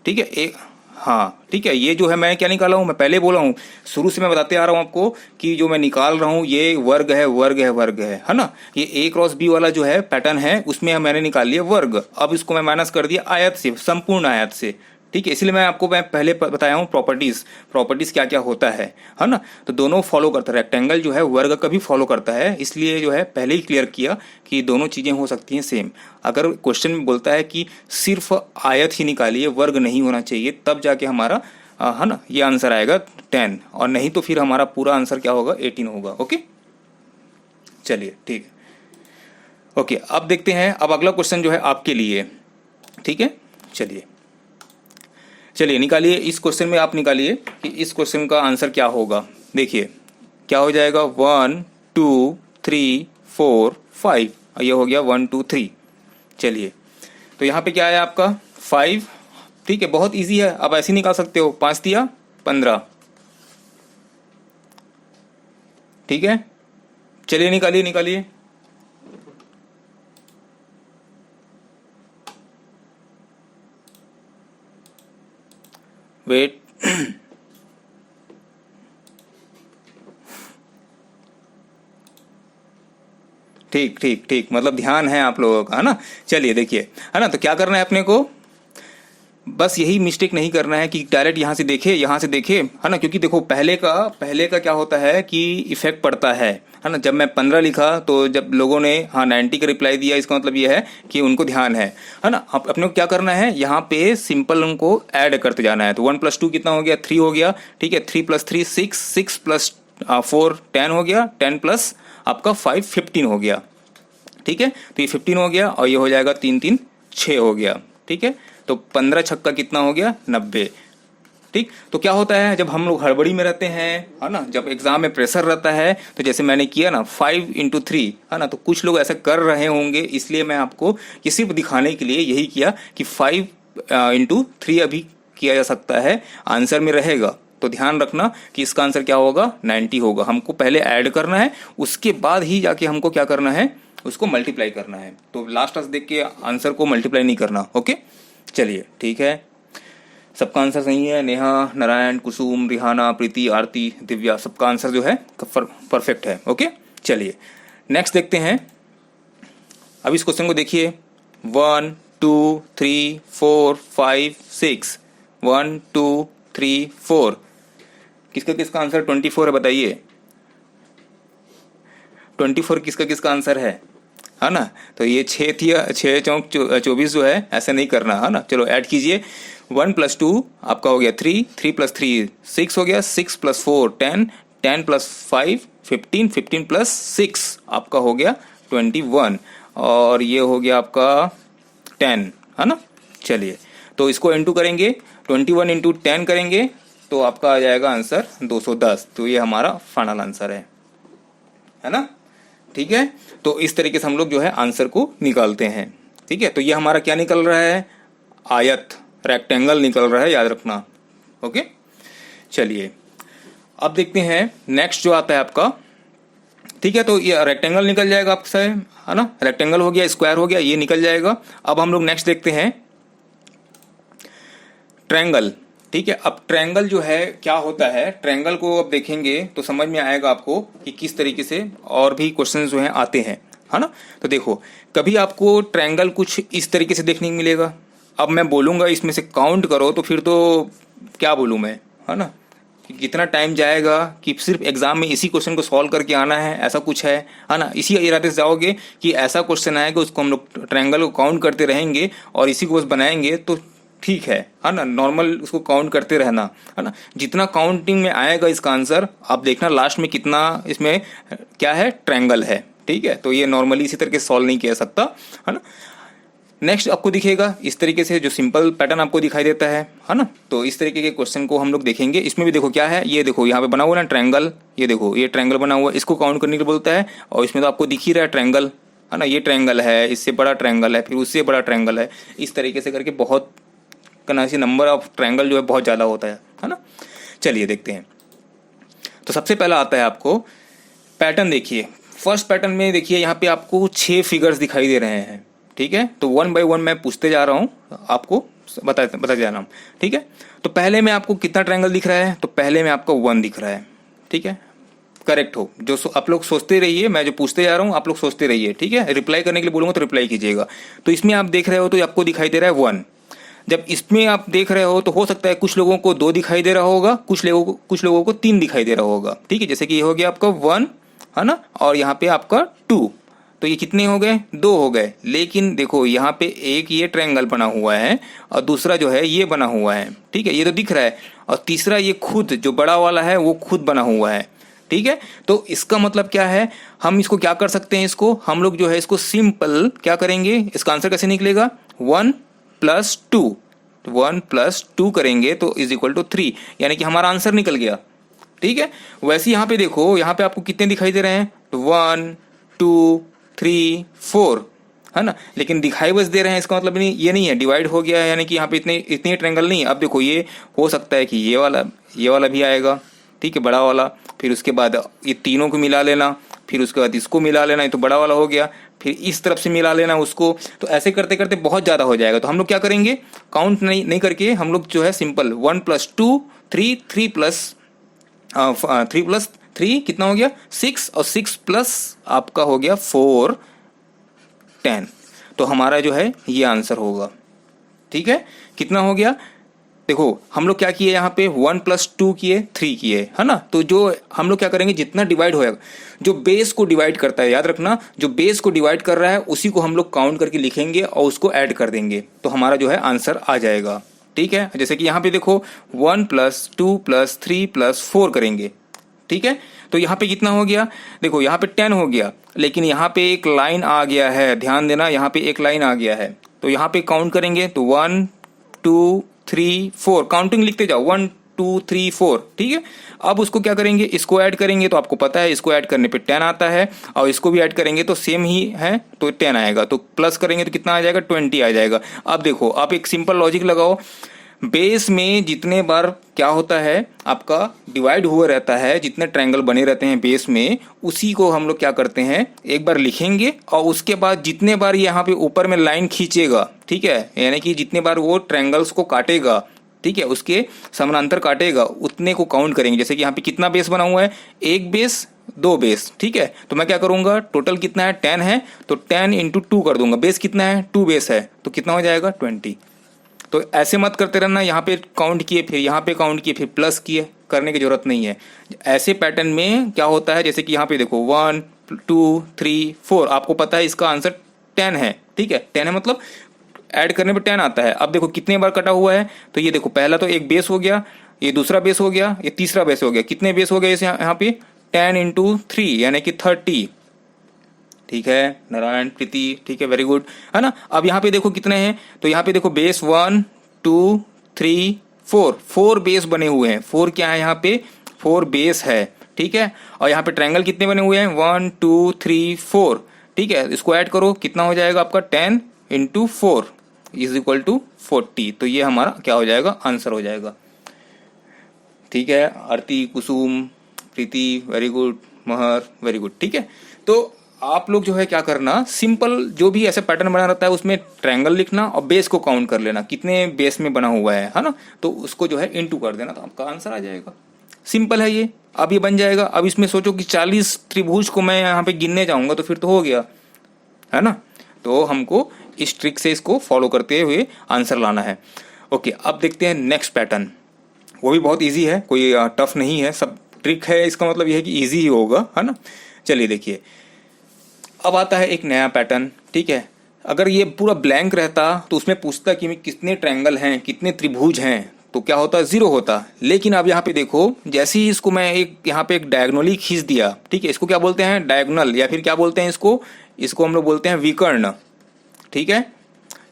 ठीक है। एक हाँ ठीक है, ये जो है मैं क्या निकाला हूं, मैं पहले बोला हूं, शुरू से मैं बताते आ रहा हूं आपको कि जो मैं निकाल रहा हूं ये वर्ग है ना। ये A क्रॉस B वाला जो है पैटर्न है, उसमें मैंने निकाल लिया वर्ग। अब इसको मैं माइनस कर दिया आयत से, संपूर्ण आयत से, ठीक है। इसलिए मैं पहले बताया हूँ प्रॉपर्टीज क्या क्या होता है ना। तो दोनों फॉलो करता है, रेक्टेंगल जो है वर्ग का भी फॉलो करता है, इसलिए जो है पहले ही क्लियर किया कि दोनों चीजें हो सकती हैं सेम। अगर क्वेश्चन में बोलता है कि सिर्फ आयत ही निकालिए, वर्ग नहीं होना चाहिए, तब जाके हमारा है ना ये आंसर आएगा 10, और नहीं तो फिर हमारा पूरा आंसर क्या होगा, 18 होगा। ओके चलिए ठीक है। ओके अब देखते हैं, अब अगला क्वेश्चन जो है आपके लिए, ठीक है। चलिए निकालिए, इस क्वेश्चन में आप निकालिए कि इस क्वेश्चन का आंसर क्या होगा। देखिए क्या हो जाएगा, 1 2 3 4 5, ये हो गया 1 2 3। चलिए तो यहाँ पे क्या है आपका 5, ठीक है, बहुत इजी है, आप ऐसे निकाल सकते हो, 5 दिया 15, ठीक है। चलिए निकालिए वेट ठीक, मतलब ध्यान है आप लोगों का, है ना। चलिए देखिए, है ना, तो क्या करना है अपने को, बस यही मिस्टेक नहीं करना है कि डायरेक्ट यहाँ से देखे, है ना, क्योंकि देखो पहले का क्या होता है कि इफेक्ट पड़ता है ना। जब मैं 15 लिखा तो जब लोगों ने 90 का रिप्लाई दिया, इसका मतलब ये है कि उनको ध्यान है ना। अपने को क्या करना है, यहाँ पे सिंपल उनको ऐड करते जाना है। तो 1 + 2 कितना हो गया, 3 हो गया, ठीक है। 3 + 3 6, 6 + 4 10 हो गया, 10 प्लस आपका 5 15 हो गया, ठीक है। तो ये 15 हो गया और ये हो जाएगा 3 3 6 हो गया, ठीक है। तो 15 छक्का कितना हो गया, 90, ठीक। तो क्या होता है जब हम लोग हड़बड़ी में रहते हैं, है ना, जब एग्जाम में प्रेशर रहता है, तो जैसे मैंने किया ना 5 × 3, है ना, तो कुछ लोग ऐसा कर रहे होंगे, इसलिए मैं आपको ये सिर्फ दिखाने के लिए यही किया कि 5 × 3 अभी किया जा सकता है, आंसर में रहेगा। तो ध्यान रखना कि इसका आंसर क्या होगा, 90 होगा। हमको पहले ऐड करना है, उसके बाद ही जाके हमको क्या करना है, उसको मल्टीप्लाई करना है। तो लास्ट देख के आंसर को मल्टीप्लाई नहीं करना। ओके चलिए ठीक है, सबका आंसर सही है। नेहा, नारायण, कुसुम, रिहाना, प्रीति, आरती, दिव्या, सबका आंसर जो है परफेक्ट है। ओके चलिए नेक्स्ट देखते हैं। अब इस क्वेश्चन को देखिए, 1 2 3 4 5 6, 1 2 3 4, किसका किसका आंसर 24 है बताइए। 24 किसका किसका आंसर है ना। तो ये 6 थी, 6 चौक 24 जो है, ऐसे नहीं करना है ना। चलो ऐड कीजिए, 1 + 2 आपका हो गया 3, 3 + 3 6 हो गया, 6 + 4 10, 10 + 5 15, 15 + 6 आपका हो गया 21, और ये हो गया आपका 10, है ना। चलिए तो इसको इंटू करेंगे, 21 × 10 करेंगे तो आपका आ जाएगा आंसर 210। तो ये हमारा फाइनल आंसर है ना। ठीक है, तो इस तरीके से हम लोग जो है आंसर को निकालते हैं। ठीक है, तो ये हमारा क्या निकल रहा है, आयत, रेक्टेंगल निकल रहा है, याद रखना। ओके, चलिए अब देखते हैं नेक्स्ट जो आता है आपका। ठीक है, तो ये रेक्टेंगल निकल जाएगा आपसे, है ना। रेक्टेंगल हो गया, स्क्वायर हो गया, ये निकल जाएगा। अब हम लोग नेक्स्ट देखते हैं ट्रायंगल। ठीक है, अब ट्रायंगल जो है क्या होता है, ट्रायंगल को अब देखेंगे तो समझ में आएगा आपको कि किस तरीके से और भी क्वेश्चन जो हैं आते हैं, है ना। तो देखो, कभी आपको ट्रायंगल कुछ इस तरीके से देखने को मिलेगा। अब मैं बोलूंगा इसमें से काउंट करो, तो फिर तो क्या बोलूं मैं, है ना, कि कितना टाइम जाएगा कि सिर्फ एग्जाम में इसी क्वेश्चन को सॉल्व करके आना है, ऐसा कुछ है ना। इसी इरादे से जाओगे कि ऐसा क्वेश्चन आएगा, उसको हम लोग ट्रायंगल को काउंट करते रहेंगे और इसी को बस बनाएंगे, तो ठीक है ना। नॉर्मल उसको काउंट करते रहना, है ना। जितना काउंटिंग में आएगा इसका आंसर, आप देखना लास्ट में कितना इसमें क्या है, ट्रायंगल है। ठीक है, तो ये नॉर्मली इसी तरीके से सॉल्व नहीं किया सकता, है ना। नेक्स्ट आपको दिखेगा इस तरीके से, जो सिंपल पैटर्न आपको दिखाई देता है ना। तो इस तरीके के क्वेश्चन को हम लोग देखेंगे। इसमें भी देखो क्या है, ये देखो यहाँ पे बना हुआ ना ट्रायंगल, ये देखो ये ट्रायंगल बना हुआ है, इसको काउंट करने के लिए बोलता है। और इसमें तो आपको दिख ही रहा है ट्रायंगल, है ना। ये ट्रायंगल है, इससे बड़ा ट्रायंगल है, फिर उससे बड़ा ट्रायंगल है, इस तरीके से करके बहुत नंबर ऑफ ट्रायंगल जो है बहुत ज़्यादा होता है ना। चलिए देखते हैं। तो सबसे पहला आता है आपको पैटर्न। देखिए फर्स्ट पैटर्न में देखिए यहाँ पे आपको 6 फिगर्स दिखाई दे रहे हैं। ठीक है, तो 1 बाय 1 मैं पूछते जा रहा हूँ, आपको बता जा रहा हूँ। ठीक है, तो पहले में आपको कितना ट्रायंगल दिख रहा है, तो पहले में आपको 1 दिख रहा है। ठीक है, करेक्ट हो, जो आप लोग सोचते रहिए, मैं जो पूछते जा रहा हूँ आप लोग सोचते रहिए। ठीक है, रिप्लाई करने के लिए बोलूँगा तो रिप्लाई कीजिएगा। तो इसमें आप देख रहे हो तो आपको दिखाई दे रहा है 1। जब इसमें आप देख रहे हो तो हो सकता है कुछ लोगों को 2 दिखाई दे रहा होगा, कुछ लोगों को 3 दिखाई दे रहा होगा। ठीक है, जैसे कि ये हो गया आपका 1, है ना, और यहाँ पे आपका 2, तो ये कितने हो गए, 2 हो गए। लेकिन देखो यहाँ पे एक ये ट्रायंगल बना हुआ है और दूसरा जो है ये बना हुआ है। ठीक है, ये तो दिख रहा है, और तीसरा ये खुद जो बड़ा वाला है वो खुद बना हुआ है। ठीक है, तो इसका मतलब क्या है, हम इसको क्या कर सकते हैं, इसको हम लोग जो है इसको सिंपल क्या करेंगे, इसका आंसर कैसे निकलेगा, 1 + 2, 1 + 2 करेंगे तो = 3, यानी कि हमारा आंसर निकल गया। ठीक है, वैसे यहाँ पे देखो, यहाँ पे आपको कितने दिखाई दे रहे हैं, तो 1 2 3 4, है ना। लेकिन दिखाई बस दे रहे हैं, इसका मतलब नहीं, ये नहीं है डिवाइड हो गया है, यानी कि यहाँ पे इतने ट्रायंगल नहीं है। अब देखो ये हो सकता है कि ये वाला भी आएगा, ठीक है, बड़ा वाला, फिर उसके बाद ये तीनों को मिला लेना, फिर उसके बाद इसको मिला लेना, ये तो बड़ा वाला हो गया, फिर इस तरफ से मिला लेना उसको। तो ऐसे करते करते बहुत ज़्यादा हो जाएगा। तो हम लोग क्या करेंगे, काउंट नहीं करके हम लोग जो है सिंपल 1 + 2 3, 3 + 3 कितना हो गया 6, और 6 प्लस आपका हो गया 4 10। तो हमारा जो है ये आंसर होगा। ठीक है, कितना हो गया, देखो हम लोग क्या किए, यहाँ पे 1 + 2 किए, 3 किए, है ना। तो जो हम लोग क्या करेंगे, जितना डिवाइड होएगा, जो बेस को डिवाइड करता है, याद रखना, जो बेस को डिवाइड कर रहा है उसी को हम लोग काउंट करके लिखेंगे और उसको ऐड कर देंगे, तो हमारा जो है आंसर आ जाएगा। ठीक है, जैसे कि यहाँ पे देखो 1 + 2 + 3 + 4 करेंगे। ठीक है, तो यहाँ पे कितना हो गया, देखो यहाँ पे 10 हो गया, लेकिन यहाँ पे एक लाइन आ गया है, ध्यान देना, यहाँ पे एक लाइन आ गया है। तो यहाँ पे काउंट करेंगे तो 1 2 3 4, काउंटिंग लिखते जाओ, 1 2 3 4। ठीक है, अब उसको क्या करेंगे, इसको ऐड करेंगे, तो आपको पता है इसको ऐड करने पे 10 आता है, और इसको भी ऐड करेंगे तो सेम ही है, तो 10 आएगा, तो प्लस करेंगे तो कितना आ जाएगा, 20 आ जाएगा। अब देखो, आप एक सिंपल लॉजिक लगाओ, बेस में जितने बार क्या होता है, आपका डिवाइड हुआ रहता है, जितने ट्रायंगल बने रहते हैं बेस में, उसी को हम लोग क्या करते हैं, एक बार लिखेंगे, और उसके बाद जितने बार यहाँ पे ऊपर में लाइन खींचेगा, ठीक है, यानी कि जितने बार वो ट्रायंगल्स को काटेगा, ठीक है, उसके समानांतर काटेगा, उतने को काउंट करेंगे। जैसे कि यहाँ पे कितना बेस बना हुआ है, एक बेस 2 बेस, ठीक है। तो मैं क्या करूंगा, टोटल कितना है 10 है, तो 10 इंटू 2 कर दूंगा। बेस कितना है, 2 बेस है, तो कितना हो जाएगा 20। तो ऐसे मत करते रहना, यहाँ पे काउंट किए फिर यहाँ पे काउंट किए फिर प्लस किए, करने की जरूरत नहीं है। ऐसे पैटर्न में क्या होता है, जैसे कि यहाँ पे देखो 1 2 3 4, आपको पता है इसका आंसर 10 है, ठीक है। 10 है मतलब ऐड करने पे 10 आता है। अब देखो कितने बार कटा हुआ है, तो ये देखो पहला तो एक बेस हो गया, ये दूसरा बेस हो गया, ये तीसरा बेस हो गया। कितने बेस हो गए इस यहाँ पे 10 इंटू 3 यानी कि 30, ठीक है नारायण प्रीति, ठीक है वेरी गुड, है ना। अब यहाँ पे देखो कितने हैं, तो यहाँ पे देखो बेस 1 2 3 4 बेस बने हुए हैं। 4 क्या है यहाँ पे, 4 बेस है, ठीक है। और यहाँ पे ट्रायंगल कितने बने हुए हैं 1 2 3 4, ठीक है। इसको ऐड करो, कितना हो जाएगा आपका 10 इंटू 4 इज इक्वल टू 40। तो ये हमारा क्या हो जाएगा, आंसर हो जाएगा, ठीक है। आरती, कुसुम, प्रीति वेरी गुड, महर वेरी गुड, ठीक है। तो आप लोग जो है क्या करना, सिंपल जो भी ऐसे पैटर्न बना रहता है उसमें ट्रायंगल लिखना और बेस को काउंट कर लेना कितने बेस में बना हुआ है ना। तो उसको जो है इनटू कर देना, तो आपका आंसर आ जाएगा। सिंपल है ये, अब ये बन जाएगा। अब इसमें सोचो कि 40 त्रिभुज को मैं यहाँ पे गिनने जाऊंगा तो फिर तो हो गया, है ना। तो हमको इस ट्रिक से इसको फॉलो करते हुए आंसर लाना है। ओके, अब देखते हैं नेक्स्ट पैटर्न। वो भी बहुत ईजी है, कोई टफ नहीं है, सब ट्रिक है, इसका मतलब यह है कि ईजी ही होगा, है ना। चलिए देखिए, अब आता है एक नया पैटर्न, ठीक है। अगर ये पूरा ब्लैंक रहता तो उसमें पूछता कि कितने ट्रायंगल हैं, कितने त्रिभुज हैं, तो क्या होता, 0 होता। लेकिन अब यहाँ पे देखो, जैसे ही इसको मैं यहाँ पे एक डायगोनली खींच दिया, ठीक है। इसको क्या बोलते हैं, डायगोनल, या फिर क्या बोलते हैं इसको हम लोग बोलते हैं विकर्ण, ठीक है।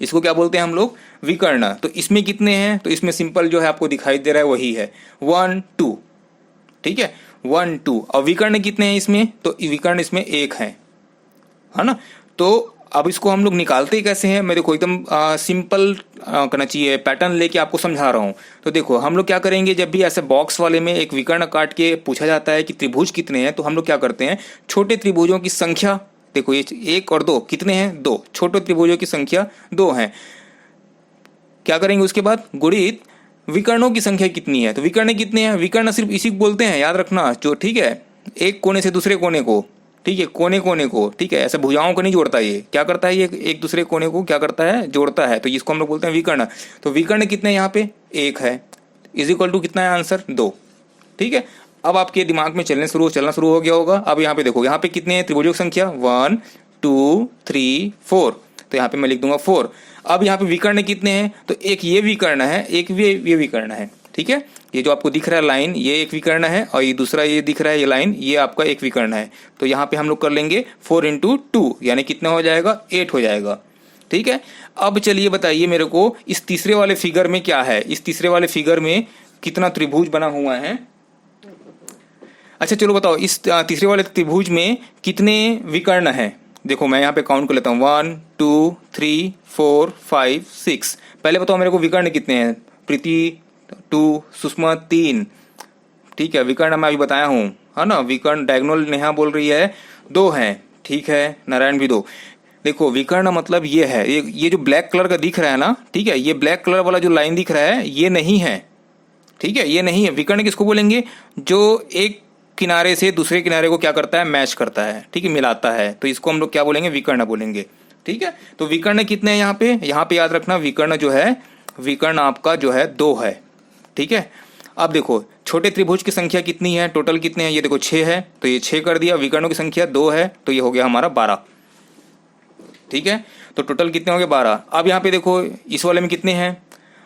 इसको क्या बोलते हैं हम लोग, विकर्ण। तो इसमें कितने हैं, तो इसमें सिंपल जो है आपको दिखाई दे रहा है वही है 1 2, ठीक है 1 2। और विकर्ण कितने हैं इसमें, तो विकर्ण इसमें 1 है ना। तो अब इसको हम लोग निकालते कैसे हैं, मैं देखो एकदम सिंपल करना चाहिए, पैटर्न लेके आपको समझा रहा हूँ। तो देखो हम लोग क्या करेंगे, जब भी ऐसे बॉक्स वाले में एक विकर्ण काट के पूछा जाता है कि त्रिभुज कितने हैं, तो हम लोग क्या करते हैं, छोटे त्रिभुजों की संख्या, देखो ये 1 और 2 कितने हैं, 2, छोटे त्रिभुजों की संख्या 2 है। क्या करेंगे उसके बाद, गुणित विकर्णों की संख्या कितनी है। तो विकर्ण कितने हैं, विकर्ण सिर्फ इसी को बोलते हैं, याद रखना, जो ठीक है एक कोने से दूसरे कोने को, ठीक है कोने को, ठीक है, ऐसे भुजाओं को नहीं जोड़ता, ये क्या करता है, ये एक दूसरे कोने को क्या करता है, जोड़ता है। तो इसको हम लोग बोलते हैं विकर्ण। तो विकर्ण कितने यहाँ पे 1 है, इज इक्वल टू कितना है आंसर 2, ठीक है। अब आपके दिमाग में चलना शुरू हो गया होगा। अब यहाँ पे देखो, यहाँ पे कितने हैं त्रिभुजों की संख्या 1 2 3 4, तो यहाँ पे मैं लिख दूंगा 4। अब यहाँ पे विकर्ण कितने हैं, तो एक ये विकर्ण है, एक ये विकर्ण है, ठीक है। ये जो आपको दिख रहा है लाइन, ये एक विकर्ण है, और ये दूसरा ये दिख रहा है ये लाइन, ये आपका एक विकर्ण है। तो यहाँ पे हम लोग कर लेंगे 4 इंटू 2 यानी कितना हो जाएगा, 8 हो जाएगा, ठीक है। अब चलिए बताइए मेरे को, इस तीसरे वाले फिगर में क्या है, इस तीसरे वाले फिगर में कितना त्रिभुज बना हुआ है। अच्छा चलो बताओ, इस तीसरे वाले त्रिभुज में कितने विकर्ण हैं। देखो मैं यहाँ पे काउंट कर लेता हूँ 1 2 3 4 5 6। पहले बताओ मेरे को विकर्ण कितने हैं, प्रीति 2, सुषमा 3, ठीक है। विकर्ण मैं अभी बताया हूँ, है ना। विकर्ण डायगोनल नेहा बोल रही है 2 हैं, ठीक है, नारायण भी 2। देखो विकर्ण मतलब ये है, ये जो ब्लैक कलर का दिख रहा है ना, ठीक है, ये ब्लैक कलर वाला जो लाइन दिख रहा है ये नहीं है, ठीक है, ये नहीं है। विकर्ण किसको बोलेंगे, जो एक किनारे से दूसरे किनारे को क्या करता है, मैच करता है, ठीक है, मिलाता है। तो इसको हम लोग क्या बोलेंगे, विकर्ण बोलेंगे, ठीक है। तो विकर्ण कितने हैं यहाँ पे याद रखना, विकर्ण जो है, विकर्ण आपका जो है 2 है, ठीक है। अब देखो छोटे त्रिभुज की संख्या कितनी है, टोटल कितने हैं, ये देखो 6 है, तो ये 6 कर दिया। विकर्णों की संख्या 2 है, तो ये हो गया हमारा 12, ठीक है। तो टोटल कितने हो गए 12। अब यहाँ पे देखो इस वाले में कितने हैं,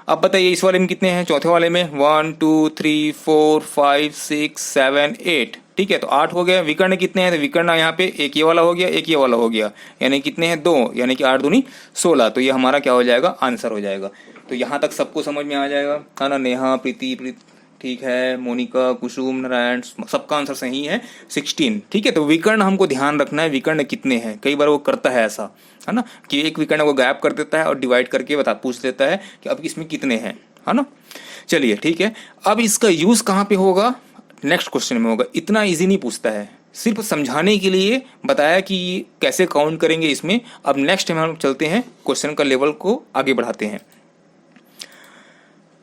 अब बताइए इस वाले में कितने हैं, चौथे वाले में 1 2 3 4 5 6 7 8, ठीक है। तो 8 हो गया। विकर्ण कितने हैं, तो विकर्ण यहाँ पे एक ये वाला हो गया, एक ये वाला हो गया, यानी कितने हैं 2, यानी कि 8 दूनी 16। तो ये हमारा क्या हो जाएगा, आंसर हो जाएगा। तो यहाँ तक सबको समझ में आ जाएगा, है ना। नेहा, प्रीति, ठीक है, मोनिका, कुसुम, नारायण, सबका आंसर सही है 16, ठीक है। तो विकर्ण हमको ध्यान रखना है, विकर्ण कितने हैं। कई बार वो करता है ऐसा, है ना, कि एक विकर्ण को गैप कर देता है और डिवाइड करके पूछ देता है कि अब इसमें कितने हैं, है ना। चलिए ठीक है, अब इसका यूज कहाँ पे होगा, नेक्स्ट क्वेश्चन में होगा। इतना इजी नहीं पूछता है, सिर्फ समझाने के लिए बताया कि कैसे काउंट करेंगे इसमें। अब नेक्स्ट हम चलते हैं, क्वेश्चन का लेवल को आगे बढ़ाते हैं।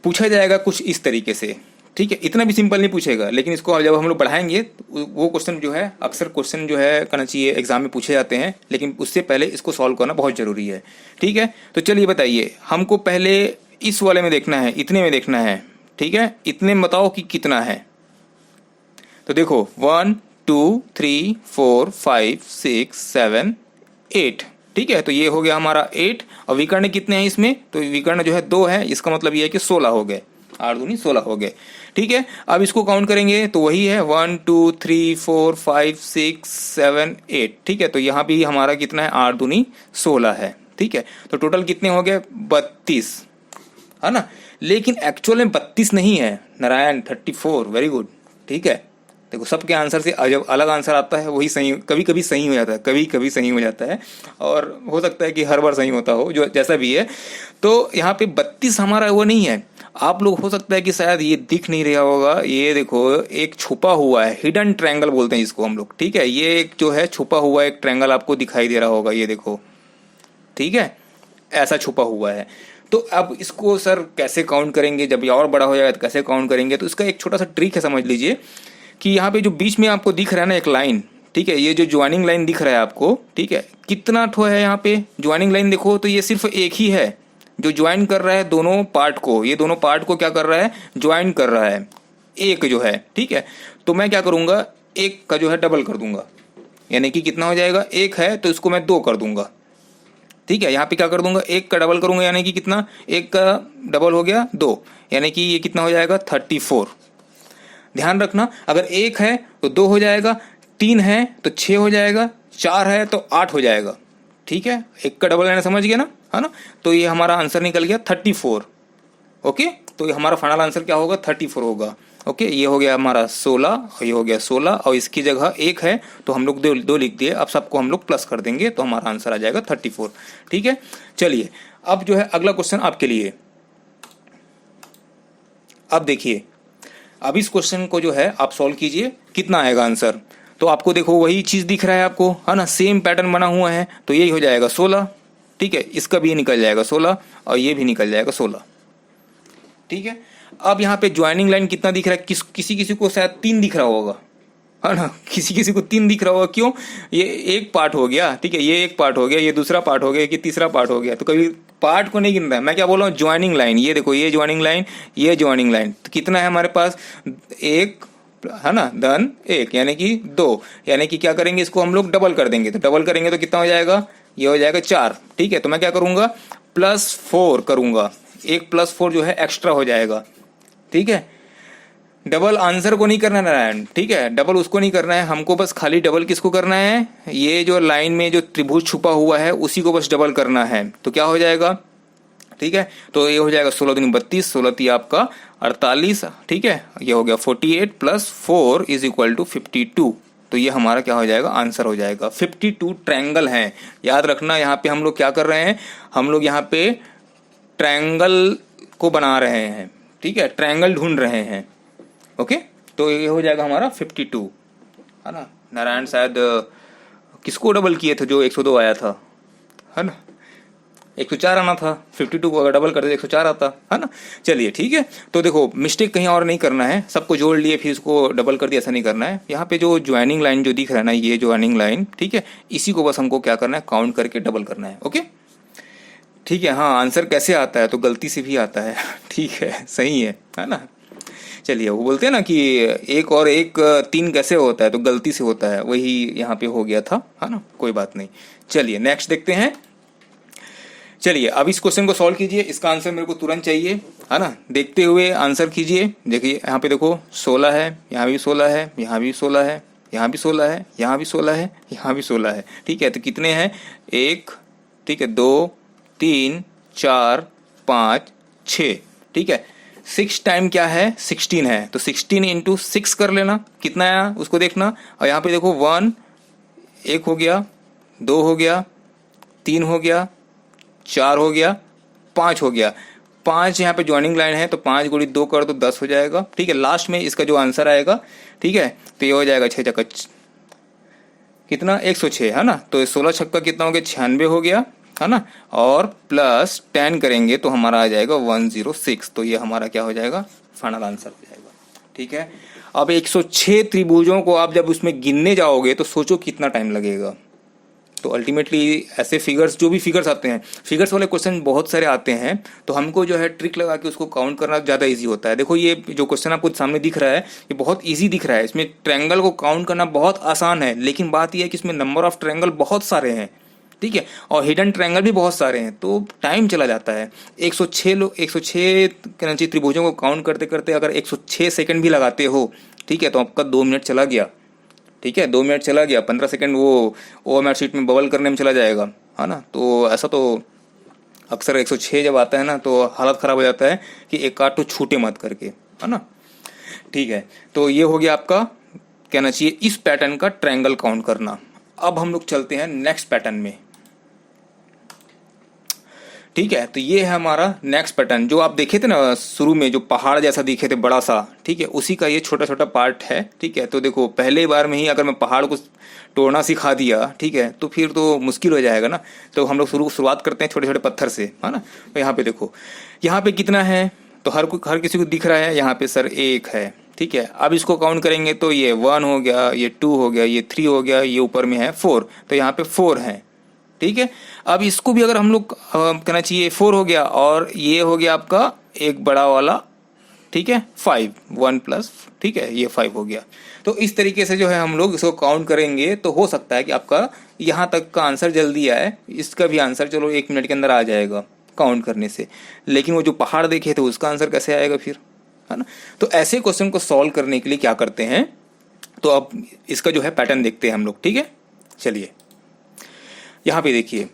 पूछा जाएगा कुछ इस तरीके से ठीक है, इतना भी सिंपल नहीं पूछेगा, लेकिन इसको जब हम लोग बढ़ाएंगे तो वो क्वेश्चन जो है अक्सर क्वेश्चन जो है करना चाहिए एग्जाम में पूछे जाते हैं, लेकिन उससे पहले इसको सॉल्व करना बहुत जरूरी है। ठीक है, तो चलिए बताइए, हमको पहले इस वाले में देखना है, इतने में देखना है। ठीक है, इतने में बताओ कि कितना है। तो देखो 1 2 3 4 5 6 7 8। ठीक है, तो ये हो गया हमारा 8। और विकर्ण कितने हैं इसमें, तो विकर्ण जो है 2 है, इसका मतलब ये है कि 16 हो गए, 8 दूनी 16 हो गए। ठीक है, अब इसको काउंट करेंगे तो वही है 1 2 3 4 5 6 7 8। ठीक है, तो यहाँ भी हमारा कितना है, 8 दूनी 16 है। ठीक है, तो टोटल कितने हो गए, 32, है ना। लेकिन एक्चुअल में 32 नहीं है नारायण, 34। Very good. ठीक है, देखो सबके आंसर से जब अलग आंसर आता है वही सही, कभी कभी सही हो जाता है, कभी कभी सही हो जाता है, और हो सकता है कि हर बार सही होता हो, जो जैसा भी है। तो यहाँ पे 32 हमारा वो नहीं है। आप लोग हो सकता है कि शायद ये दिख नहीं रहा होगा, ये देखो एक छुपा हुआ है, हिडन ट्रायंगल बोलते हैं जिसको हम लोग। ठीक है, ये एक जो है छुपा हुआ एक ट्रायंगल आपको दिखाई दे रहा होगा, ये देखो। ठीक है, ऐसा छुपा हुआ है। तो अब इसको सर कैसे काउंट करेंगे, जब ये और बड़ा हो जाएगा तो कैसे काउंट करेंगे, तो इसका एक छोटा सा ट्रिक है, समझ लीजिए कि यहाँ पे जो बीच में आपको दिख रहा है ना एक लाइन, ठीक है, ये जो ज्वाइनिंग लाइन दिख रहा है आपको, ठीक है, कितना ठो है यहाँ पे ज्वाइनिंग लाइन, देखो तो ये सिर्फ एक ही है जो ज्वाइन कर रहा है दोनों पार्ट को, ये दोनों पार्ट को क्या कर रहा है, ज्वाइन कर रहा है, एक जो है। ठीक है, तो मैं क्या करूंगा, एक का जो है डबल कर दूंगा, यानी कि कितना हो जाएगा, एक है तो इसको मैं 2 कर दूंगा। ठीक है, यहाँ पे क्या कर दूंगा, एक का डबल करूंगा, यानी कि कितना, एक का डबल हो गया 2, यानी कि ये कितना हो जाएगा, 34। ध्यान रखना, अगर एक है तो 2 हो जाएगा, 3 है तो 6 हो जाएगा, 4 है तो 8 हो जाएगा। ठीक है, एक का डबल लेना, समझ गया ना, है ना। तो ये हमारा आंसर निकल गया 34। ओके, तो ये हमारा फाइनल आंसर क्या होगा, 34 होगा। ओके, ये हो गया हमारा 16 और ये हो गया 16, और इसकी जगह 1 है तो हम लोग 2 लिख दिए। अब सबको हम लोग प्लस कर देंगे तो हमारा आंसर आ जाएगा 34। ठीक है, चलिए अब जो है अगला क्वेश्चन आपके लिए। अब देखिए, अब इस क्वेश्चन को जो है आप सॉल्व कीजिए, कितना आएगा आंसर। तो आपको देखो वही चीज दिख रहा है आपको, है ना, सेम पैटर्न बना हुआ है, तो यही हो जाएगा 16। ठीक है, इसका भी निकल जाएगा 16 और ये भी निकल जाएगा 16। ठीक है, अब यहाँ पे ज्वाइनिंग लाइन कितना दिख रहा है, किसी किसी को शायद 3 दिख रहा होगा, है ना, किसी किसी को 3 दिख रहा होगा। क्यों, ये एक पार्ट हो गया, ठीक है, ये एक पार्ट हो गया, ये दूसरा पार्ट हो गया, कि तीसरा पार्ट हो गया। तो कभी पार्ट को नहीं गिनता है, मैं क्या बोल रहा हूँ, ज्वाइनिंग लाइन। ये देखो, ये ज्वाइनिंग लाइन, ये ज्वाइनिंग लाइन, तो कितना है हमारे पास, 1, है ना, धन 1, यानी कि 2, यानी कि क्या करेंगे, इसको हम लोग डबल कर देंगे। तो डबल करेंगे तो कितना हो जाएगा, ये हो जाएगा 4। ठीक है, तो मैं क्या करूंगा, +4 करूंगा, एक +4 जो है एक्स्ट्रा हो जाएगा। ठीक है, डबल आंसर को नहीं करना है नारायण, ठीक है, डबल उसको नहीं करना है हमको, बस खाली डबल किसको करना है, ये जो लाइन में जो त्रिभुज छुपा हुआ है उसी को बस डबल करना है। तो क्या हो जाएगा, ठीक है, तो ये हो जाएगा 16 दूनी 32, 16 ती आपका 48। ठीक है, ये हो गया 48 + 4 = 52। तो ये हमारा क्या हो जाएगा, आंसर हो जाएगा। 52 ट्रायंगल हैं, याद रखना। यहाँ पे हम लोग क्या कर रहे हैं, हम लोग यहाँ पे ट्रायंगल को बना रहे हैं। ठीक है, ट्रायंगल ढूंढ रहे हैं। ओके, तो ये हो जाएगा हमारा 52, है ना। नारायण शायद किसको डबल किए थे, जो 102 आया था, है ना, 104 आना था, 52 को अगर डबल कर दे 104 आता, है ना। चलिए ठीक है, तो देखो मिस्टेक कहीं और नहीं करना है, सबको जोड़ लिए फिर इसको डबल कर दिया, ऐसा नहीं करना है। यहाँ पे जो ज्वाइनिंग लाइन जो दिख रहा है ना, ये ज्वाइनिंग लाइन, ठीक है, इसी को बस हमको क्या करना है, काउंट करके डबल करना है। ओके, ठीक है। हाँ, आंसर कैसे आता है, तो गलती से भी आता है। ठीक है, सही है ना। चलिए, वो बोलते हैं ना कि 1 और 1 3 कैसे होता है, तो गलती से होता है, वही यहाँ पे हो गया था, है ना, कोई बात नहीं। चलिए नेक्स्ट देखते हैं। चलिए अब इस क्वेश्चन को सॉल्व कीजिए, इसका आंसर मेरे को तुरंत चाहिए, है ना। देखते हुए आंसर कीजिए। देखिए यहाँ पे देखो 16 है, यहाँ भी 16 है, यहाँ भी 16 है, यहाँ भी 16 है, यहाँ भी 16 है, यहाँ भी 16 है। ठीक है, तो कितने हैं, 1, ठीक है, 2 3 4 5 6। ठीक है, 6 टाइम क्या है, 16 है, तो 16 × 6 कर लेना, कितना आया उसको देखना। और यहाँ पे देखो 1 1 हो गया, 2 हो गया, 3 हो गया, 4 हो गया, 5 हो गया। 5 यहाँ पे ज्वाइनिंग लाइन है, तो 5 × 2 कर दो 10 हो जाएगा। ठीक है, लास्ट में इसका जो आंसर आएगा, ठीक है, तो ये हो जाएगा 6 चक्का कितना, 106, है ना। तो 16 छक्का कितना हो गया, 96 हो गया, है ना। और +10 करेंगे तो हमारा आ जाएगा 106। तो ये हमारा क्या हो जाएगा, फाइनल आंसर हो जाएगा। ठीक है। अब 106 त्रिभुजों को आप जब उसमें गिनने जाओगे तो सोचो कितना टाइम लगेगा। तो अल्टीमेटली ऐसे फिगर्स, जो भी फिगर्स आते हैं, फिगर्स वाले क्वेश्चन बहुत सारे आते हैं, तो हमको जो है ट्रिक लगा के उसको काउंट करना ज़्यादा इजी होता है। देखो ये जो क्वेश्चन आपको सामने दिख रहा है ये बहुत इजी दिख रहा है, इसमें ट्रायंगल को काउंट करना बहुत आसान है, लेकिन बात यह है कि इसमें नंबर ऑफ ट्रायंगल बहुत सारे हैं, ठीक है, और हिडन ट्रायंगल भी बहुत सारे हैं, तो टाइम चला जाता है। 106 कहना चाहिए त्रिभुजों को काउंट करते करते अगर 106 सेकंड भी लगाते हो, ठीक है, तो आपका 2 मिनट चला गया, ठीक है, 2 मिनट चला गया, 15 सेकंड वो ओएमआर शीट में बबल करने में चला जाएगा, है ना। तो ऐसा तो अक्सर 106 जब आता है ना तो हालत ख़राब हो जाता है कि एक आध तो छूटे मत करके, है ना। ठीक है, तो ये हो गया आपका कहना चाहिए इस पैटर्न का ट्रायंगल काउंट करना। अब हम लोग चलते हैं नेक्स्ट पैटर्न में, ठीक है। तो ये है हमारा नेक्स्ट पैटर्न, जो आप देखे थे ना शुरू में, जो पहाड़ जैसा दिखे थे बड़ा सा, ठीक है, उसी का ये छोटा छोटा पार्ट है, ठीक है। तो देखो पहले बार में ही अगर मैं पहाड़ को तोड़ना सिखा दिया, ठीक है, तो फिर तो मुश्किल हो जाएगा ना। तो हम लोग शुरुआत करते हैं छोटे छोटे पत्थर से, है ना। तो यहाँ पे देखो, यहाँ पे कितना है, तो हर किसी को दिख रहा है यहाँ पे सर 1 है, ठीक है। अब इसको काउंट करेंगे तो ये 1 हो गया, ये 2 हो गया, ये 3 हो गया, ये ऊपर में है 4, तो यहाँ पे 4 है, ठीक है। अब इसको भी अगर हम लोग कहना चाहिए 4 हो गया, और ये हो गया आपका एक बड़ा वाला, ठीक है, 5, 1 प्लस, ठीक है, ये 5 हो गया। तो इस तरीके से जो है हम लोग इसको काउंट करेंगे तो हो सकता है कि आपका यहाँ तक का आंसर जल्दी आए। इसका भी आंसर चलो 1 मिनट के अंदर आ जाएगा काउंट करने से, लेकिन वो जो पहाड़ देखे थे उसका आंसर कैसे आएगा फिर, है ना। तो ऐसे क्वेश्चन को सॉल्व करने के लिए क्या करते हैं, तो अब इसका जो है पैटर्न देखते हैं हम लोग, ठीक है। चलिए यहाँ पे देखिए,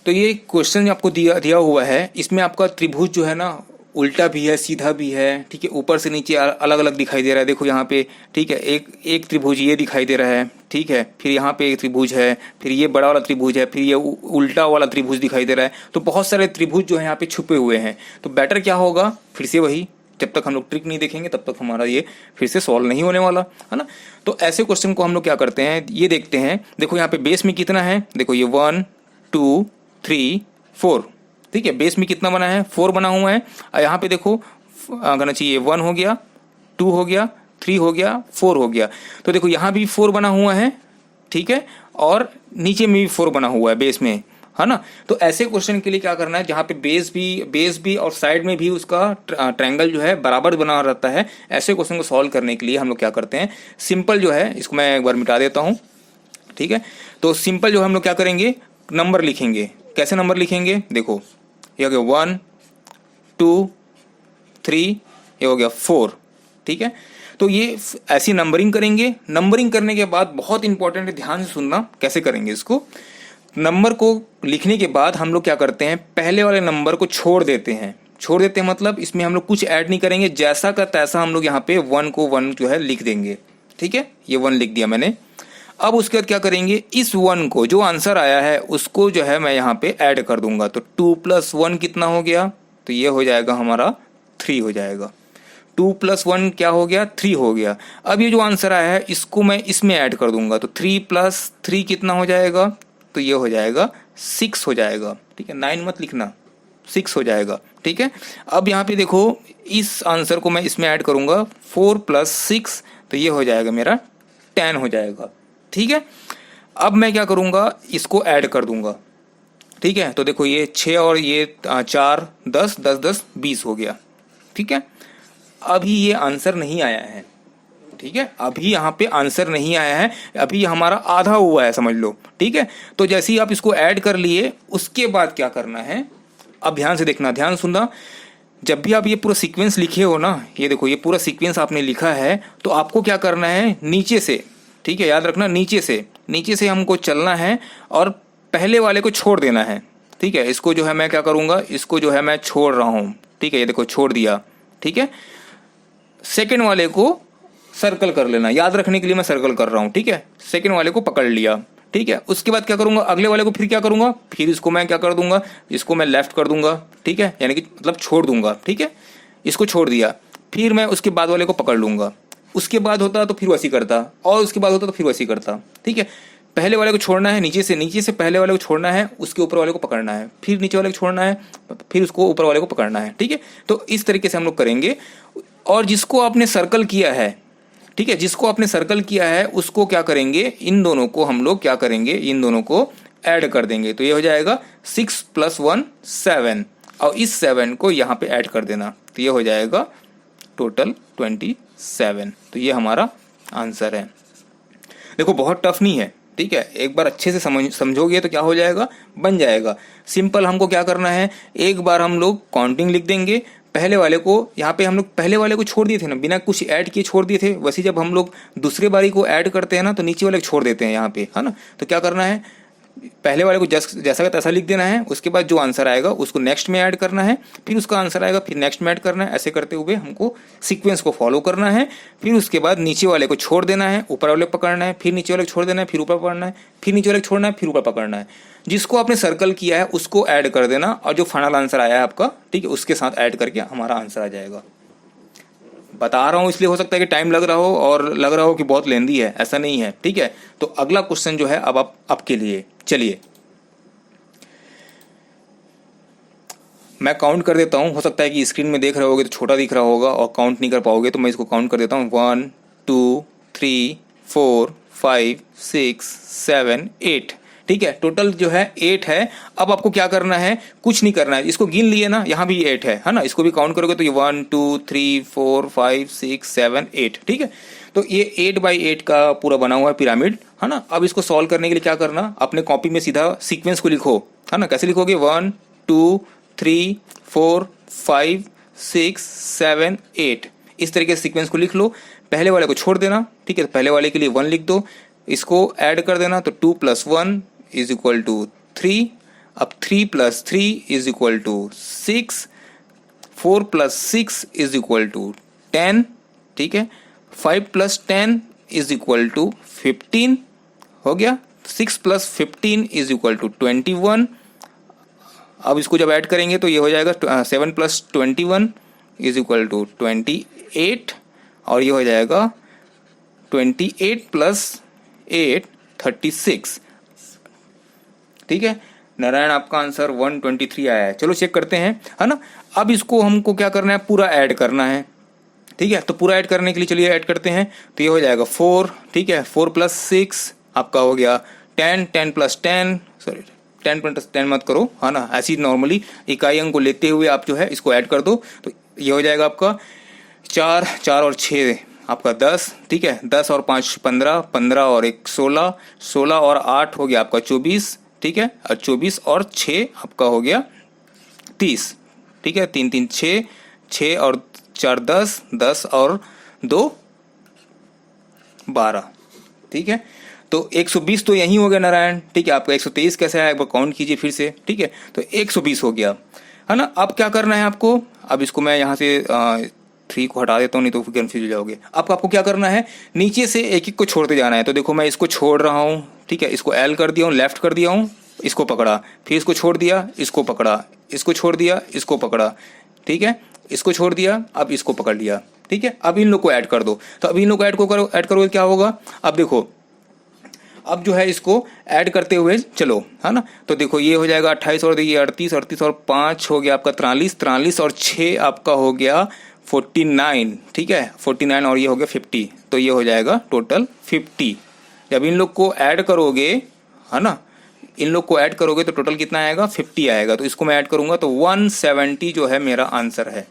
तो ये क्वेश्चन आपको दिया हुआ है, इसमें आपका त्रिभुज जो है ना उल्टा भी है, सीधा भी है, ठीक है, ऊपर से नीचे अलग अलग दिखाई दे रहा है। देखो यहाँ पे, ठीक है, एक त्रिभुज ये दिखाई दे रहा है, ठीक है, फिर यहाँ पे एक त्रिभुज है, फिर ये बड़ा वाला त्रिभुज है, फिर ये उल्टा वाला त्रिभुज दिखाई दे रहा है। तो बहुत सारे त्रिभुज जो है यहाँ पे छुपे हुए हैं। तो बेटर क्या होगा, फिर से वही, जब तक हम लोग ट्रिक नहीं देखेंगे तब तक हमारा ये फिर से सॉल्व नहीं होने वाला, है ना। तो ऐसे क्वेश्चन को हम लोग क्या करते हैं, ये देखते हैं। देखो यहाँ पे बेस में कितना है, देखो ये 1 2 3 4, ठीक है, बेस में कितना बना है, 4 बना हुआ है। यहाँ पे देखो कहना चाहिए 1 हो गया, 2 हो गया, 3 हो गया, 4 हो गया। तो देखो यहाँ भी 4 बना हुआ है, ठीक है, और नीचे में भी 4 बना हुआ है बेस में, है ना। तो ऐसे क्वेश्चन के लिए क्या करना है, जहाँ पे बेस भी और साइड में भी उसका ट्रायंगल जो है बराबर बना रहता है, ऐसे क्वेश्चन को सॉल्व करने के लिए हम लोग क्या करते हैं, सिंपल जो है, इसको मैं एक बार मिटा देता हूँ, ठीक है। तो सिंपल जो है हम लोग क्या करेंगे, नंबर लिखेंगे। कैसे नंबर लिखेंगे, देखो ये हो गया 1 2 3, ये हो गया 4, ठीक है। तो ये ऐसी नंबरिंग करेंगे। नंबरिंग करने के बाद बहुत इंपॉर्टेंट है, ध्यान से सुनना कैसे करेंगे इसको। नंबर को लिखने के बाद हम लोग क्या करते हैं, पहले वाले नंबर को छोड़ देते हैं। छोड़ देते हैं मतलब इसमें हम लोग कुछ ऐड नहीं करेंगे, जैसा का तैसा हम लोग यहाँ पे 1 को 1 जो है लिख देंगे, ठीक है, ये 1 लिख दिया मैंने। अब उसके बाद क्या करेंगे, इस 1 को जो आंसर आया है उसको जो है मैं यहाँ पे ऐड कर दूंगा। तो 2 + 1 कितना हो गया, तो ये हो जाएगा हमारा 3 हो जाएगा। 2 + 1 क्या हो गया, 3 हो गया। अब ये जो आंसर आया है इसको मैं इसमें ऐड कर दूंगा, तो 3 + 3 कितना हो जाएगा, तो ये हो जाएगा 6 हो जाएगा, ठीक है, 9 मत लिखना, 6 हो जाएगा, ठीक है। अब यहाँ पे देखो इस आंसर को मैं इसमें ऐड करूंगा, 4 + 6, तो ये हो जाएगा मेरा 10 हो जाएगा, ठीक है। अब मैं क्या करूंगा, इसको ऐड कर दूंगा, ठीक है। तो देखो ये 6 और ये 4 10 10 10 20 हो गया, ठीक है। अभी ये आंसर नहीं आया है, ठीक है, अभी यहाँ पे आंसर नहीं आया है, अभी हमारा आधा हुआ है समझ लो, ठीक है। तो जैसे ही आप इसको ऐड कर लिए उसके बाद क्या करना है, अब ध्यान से देखना, ध्यान सुनना। जब भी आप ये पूरा सीक्वेंस लिखे हो ना, ये देखो ये पूरा सीक्वेंस आपने लिखा है, तो आपको क्या करना है, नीचे से, ठीक है, याद रखना नीचे से हमको चलना है और पहले वाले को छोड़ देना है, ठीक है। इसको जो है मैं क्या करूँगा, इसको जो है मैं छोड़ रहा हूँ, ठीक है, ये देखो छोड़ दिया, ठीक है। सेकेंड वाले को सर्कल कर लेना, याद रखने के लिए मैं सर्कल कर रहा हूँ, ठीक है। सेकेंड वाले को पकड़ लिया, ठीक है। उसके बाद क्या करूंगा, अगले वाले को फिर क्या करूंगा, फिर इसको मैं क्या कर दूंगा, इसको मैं लेफ्ट कर दूंगा, ठीक है, यानी कि मतलब छोड़ दूंगा, ठीक है। इसको छोड़ दिया, फिर मैं उसके बाद वाले को पकड़ लूंगा, उसके बाद होता तो फिर वैसी करता, और उसके बाद होता तो फिर वैसी करता, ठीक है। पहले वाले को छोड़ना है, नीचे से पहले वाले को छोड़ना है, उसके ऊपर वाले को पकड़ना है, फिर नीचे वाले को छोड़ना है, फिर उसको ऊपर वाले को पकड़ना है। ठीक है, तो इस तरीके से हम लोग करेंगे। और जिसको आपने सर्कल किया है, ठीक है, जिसको आपने सर्कल किया है उसको क्या करेंगे, इन दोनों को हम लोग क्या करेंगे, इन दोनों को ऐड कर देंगे। तो ये हो जाएगा 6 + 1 7, और इस 7 को यहाँ पे ऐड कर देना, तो ये हो जाएगा टोटल 27। तो ये हमारा आंसर है। देखो बहुत टफ नहीं है, ठीक है, एक बार अच्छे से समझोगे तो क्या हो जाएगा, बन जाएगा। सिंपल हमको क्या करना है, एक बार हम लोग काउंटिंग लिख देंगे। पहले वाले को यहाँ पे हम लोग पहले वाले को छोड़ दिए थे ना, बिना कुछ ऐड किए छोड़ दिए थे। वैसे जब हम लोग दूसरे बारी को ऐड करते हैं ना, तो नीचे वाले को छोड़ देते हैं यहाँ पे, है ना। तो क्या करना है, पहले वाले को जैसा का तैसा लिख देना है, उसके बाद जो आंसर आएगा उसको नेक्स्ट में ऐड करना है, फिर उसका आंसर आएगा, फिर नेक्स्ट में ऐड करना है। ऐसे करते हुए हमको सीक्वेंस को फॉलो करना है। फिर उसके बाद नीचे वाले को छोड़ देना है, ऊपर वाले को पकड़ना है, फिर नीचे वाले को छोड़ देना है, फिर ऊपर पकड़ना है, फिर नीचे वाले को छोड़ना है, फिर ऊपर पकड़ना है। जिसको आपने सर्कल किया है उसको ऐड कर देना, और जो फाइनल आंसर आया है आपका, ठीक है, उसके साथ ऐड करके हमारा आंसर आ जाएगा। बता रहा हूँ इसलिए हो सकता है कि टाइम लग रहा हो और लग रहा हो कि बहुत लेंदी है, ऐसा नहीं है, ठीक है। तो अगला क्वेश्चन जो है अब आपके लिए, चलिए मैं काउंट कर देता हूँ। हो सकता है कि स्क्रीन में देख रहे होगे तो छोटा दिख रहा होगा और काउंट नहीं कर पाओगे, तो मैं इसको काउंट कर देता हूँ। 1 2 3 4 5 6 7 8, ठीक है, टोटल जो है 8 है। अब आपको क्या करना है, कुछ नहीं करना है, इसको गिन लिए ना, यहाँ भी 8 है ना, इसको भी काउंट करोगे तो ये 1 2 3 4 5 6 7 8, ठीक है। तो ये 8x8 का पूरा बना हुआ है पिरामिड, है ना। अब इसको सॉल्व करने के लिए क्या करना, अपने कॉपी में सीधा सीक्वेंस को लिखो, है ना। कैसे लिखोगे, 1 2 3 4 5 6 7 8, इस तरीके से सीक्वेंस को लिख लो। पहले वाले को छोड़ देना, ठीक है, पहले वाले के लिए 1 लिख दो, इसको ऐड कर देना, तो 2 + 1 = 3। अब 3 + 3 = 6, 4 + 6 = 10, ठीक है, 5 + 10 = 15 हो गया, 6 + 15 = 21। अब इसको जब ऐड करेंगे तो ये हो जाएगा 7 + 21 = 28, और ये हो जाएगा 28 + 8 36, ठीक है। नारायण आपका आंसर 123 आया है। चलो चेक करते हैं, है ना। अब इसको हमको क्या करना है, पूरा ऐड करना है, ठीक है। तो पूरा ऐड करने के लिए चलिए ऐड करते हैं। तो ये हो जाएगा 4, ठीक है, 4 + 6 आपका हो गया 10, 10 + 10, सॉरी 10 + 10 मत करो, है ना, ऐसी नॉर्मली इकाई अंक को लेते हुए आप जो है इसको ऐड कर दो। तो ये हो जाएगा आपका 4, 4 और 6 आपका 10, ठीक है, 10 और 5 15, 15 और 1 16, 16 और 8 हो गया आपका 24, ठीक है, और 24 और 6 आपका हो गया 30, ठीक है, 3 3 6, 6 और 4 10, 10 और 2 12, ठीक है। तो 120 तो यही हो गया नारायण, ठीक है। आपका 123 कैसे आया, एक बार काउंट कीजिए फिर से, ठीक है। तो 120 हो गया, है ना। अब क्या करना है आपको, अब इसको मैं यहाँ से 3 को हटा देता हूँ, नहीं तो कंफ्यूज हो जाओगे। अब आपको क्या करना है, नीचे से एक एक को छोड़ते जाना है। तो देखो मैं इसको छोड़ रहा हूँ, ठीक है, इसको L कर दिया हूँ, लेफ्ट कर दिया हूँ, इसको पकड़ा, फिर इसको छोड़ दिया, इसको पकड़ा, इसको छोड़ दिया, इसको पकड़ा, ठीक है, इसको छोड़ दिया, अब इसको पकड़ लिया, ठीक है। अब इन लोग को ऐड कर दो। तो अब इन लोग को ऐड करोगे क्या होगा, अब देखो, अब जो है इसको ऐड करते हुए चलो, है ना। तो देखो ये हो जाएगा 28 और देखिए 38, 38 और 5 हो गया आपका 43, 43 और 6 आपका हो गया 49, ठीक है, 49 और ये हो गया 50। तो ये हो जाएगा टोटल 50। जब इन लोग को ऐड करोगे, है ना, इन लोग को ऐड करोगे तो टोटल कितना आएगा, 50 आएगा। तो इसको मैं ऐड करूंगा तो 170 जो है मेरा आंसर है।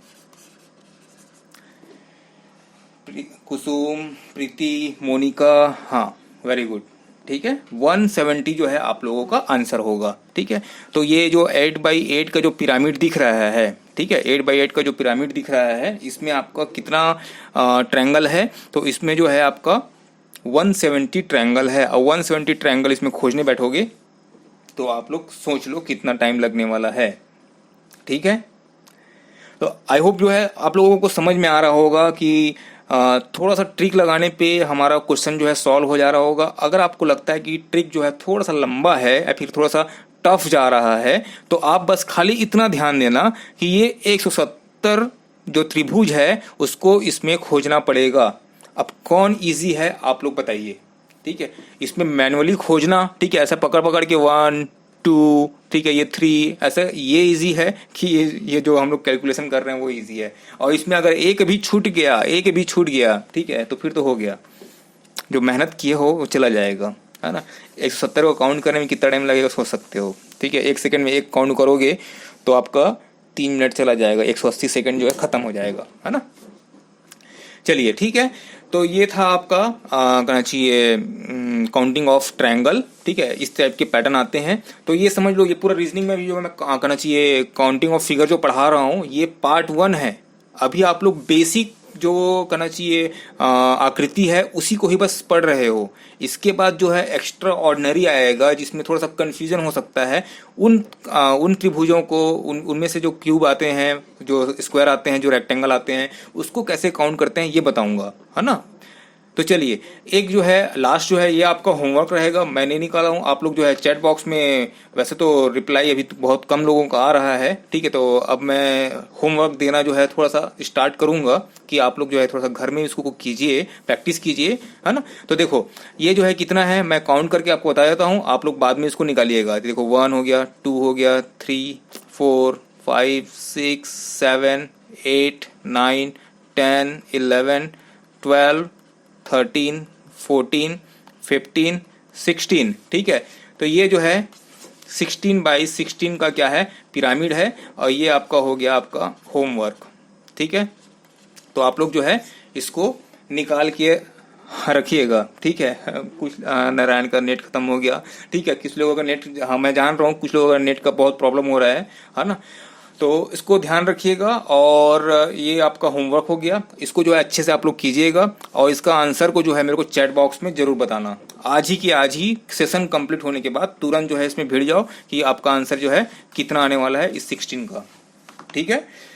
कुसुम, प्रीति, मोनिका, हाँ वेरी गुड, ठीक है, 170 जो है आप लोगों का आंसर होगा, ठीक है। तो ये जो 8x8 का जो पिरामिड दिख रहा है, ठीक है, 8x8 का जो पिरामिड दिख रहा है, इसमें आपका कितना ट्रायंगल है, तो इसमें जो है आपका 170 ट्रायंगल है। और 170 ट्रायंगल इसमें खोजने बैठोगे तो आप लोग सोच लो कितना टाइम लगने वाला है, ठीक है। तो आई होप जो है आप लोगों को समझ में आ रहा होगा कि थोड़ा सा ट्रिक लगाने पे हमारा क्वेश्चन जो है सॉल्व हो जा रहा होगा। अगर आपको लगता है कि ट्रिक जो है थोड़ा सा लंबा है या फिर थोड़ा सा टफ जा रहा है, तो आप बस खाली इतना ध्यान देना कि ये 170 जो त्रिभुज है उसको इसमें खोजना पड़ेगा। अब कौन इजी है आप लोग बताइए, ठीक है। इसमें मैनुअली खोजना, ठीक है, ऐसा पकड़ पकड़ के 1 2, ठीक है, ये 3, ऐसा ये इजी है कि ये जो हम लोग कैलकुलेशन कर रहे हैं वो इजी है। और इसमें अगर एक भी छूट गया, ठीक है, तो फिर तो हो गया, जो मेहनत किए हो वो चला जाएगा, है ना। 170 को काउंट करने में कितना टाइम लगेगा सोच सकते हो, ठीक है। 1 सेकंड में एक काउंट करोगे तो आपका 3 मिनट चला जाएगा, 180 सेकंड जो है खत्म हो जाएगा, है ना। चलिए ठीक है, तो ये था आपका कहना चाहिए काउंटिंग ऑफ ट्रायंगल, ठीक है। इस टाइप के पैटर्न आते हैं, तो ये समझ लो, ये पूरा रीजनिंग में भी जो मैं कहना चाहिए काउंटिंग ऑफ फिगर जो पढ़ा रहा हूँ ये पार्ट 1 है। अभी आप लोग बेसिक जो कहना चाहिए आकृति है उसी को ही बस पढ़ रहे हो। इसके बाद जो है एक्स्ट्रा ऑर्डिनरी आएगा जिसमें थोड़ा सा कंफ्यूजन हो सकता है। उन त्रिभुजों को उनमें से जो क्यूब आते हैं, जो स्क्वायर आते हैं, जो रेक्टेंगल आते हैं, उसको कैसे काउंट करते हैं ये बताऊंगा, है ना। तो चलिए, एक जो है लास्ट जो है ये आपका होमवर्क रहेगा, मैंने निकाला हूँ। आप लोग जो है चैट बॉक्स में, वैसे तो रिप्लाई अभी तो बहुत कम लोगों का आ रहा है, ठीक है, तो अब मैं होमवर्क देना जो है थोड़ा सा स्टार्ट करूंगा कि आप लोग जो है थोड़ा सा घर में इसको कीजिए, प्रैक्टिस कीजिए, है ना। तो देखो ये जो है कितना है मैं काउंट करके आपको बता देता हूँ, आप लोग बाद में इसको निकालिएगा। देखो 1 हो गया, 2 हो गया, 3 4 5 6 7 8 9 10 11 12 13 14 15 16, ठीक है। तो ये जो है 16x16 का क्या है, पिरामिड है, और ये आपका हो गया आपका होमवर्क, ठीक है। तो आप लोग जो है इसको निकाल के रखिएगा, ठीक है। कुछ नारायण का नेट खत्म हो गया, ठीक है, किस लोगों का नेट, हाँ मैं जान रहा हूँ कुछ लोगों का नेट का बहुत प्रॉब्लम हो रहा है ना। तो इसको ध्यान रखिएगा, और ये आपका होमवर्क हो गया, इसको जो है अच्छे से आप लोग कीजिएगा, और इसका आंसर को जो है मेरे को चैट बॉक्स में जरूर बताना। आज ही सेशन कंप्लीट होने के बाद तुरंत जो है इसमें भिड़ जाओ कि आपका आंसर जो है कितना आने वाला है इस 16 का, ठीक है।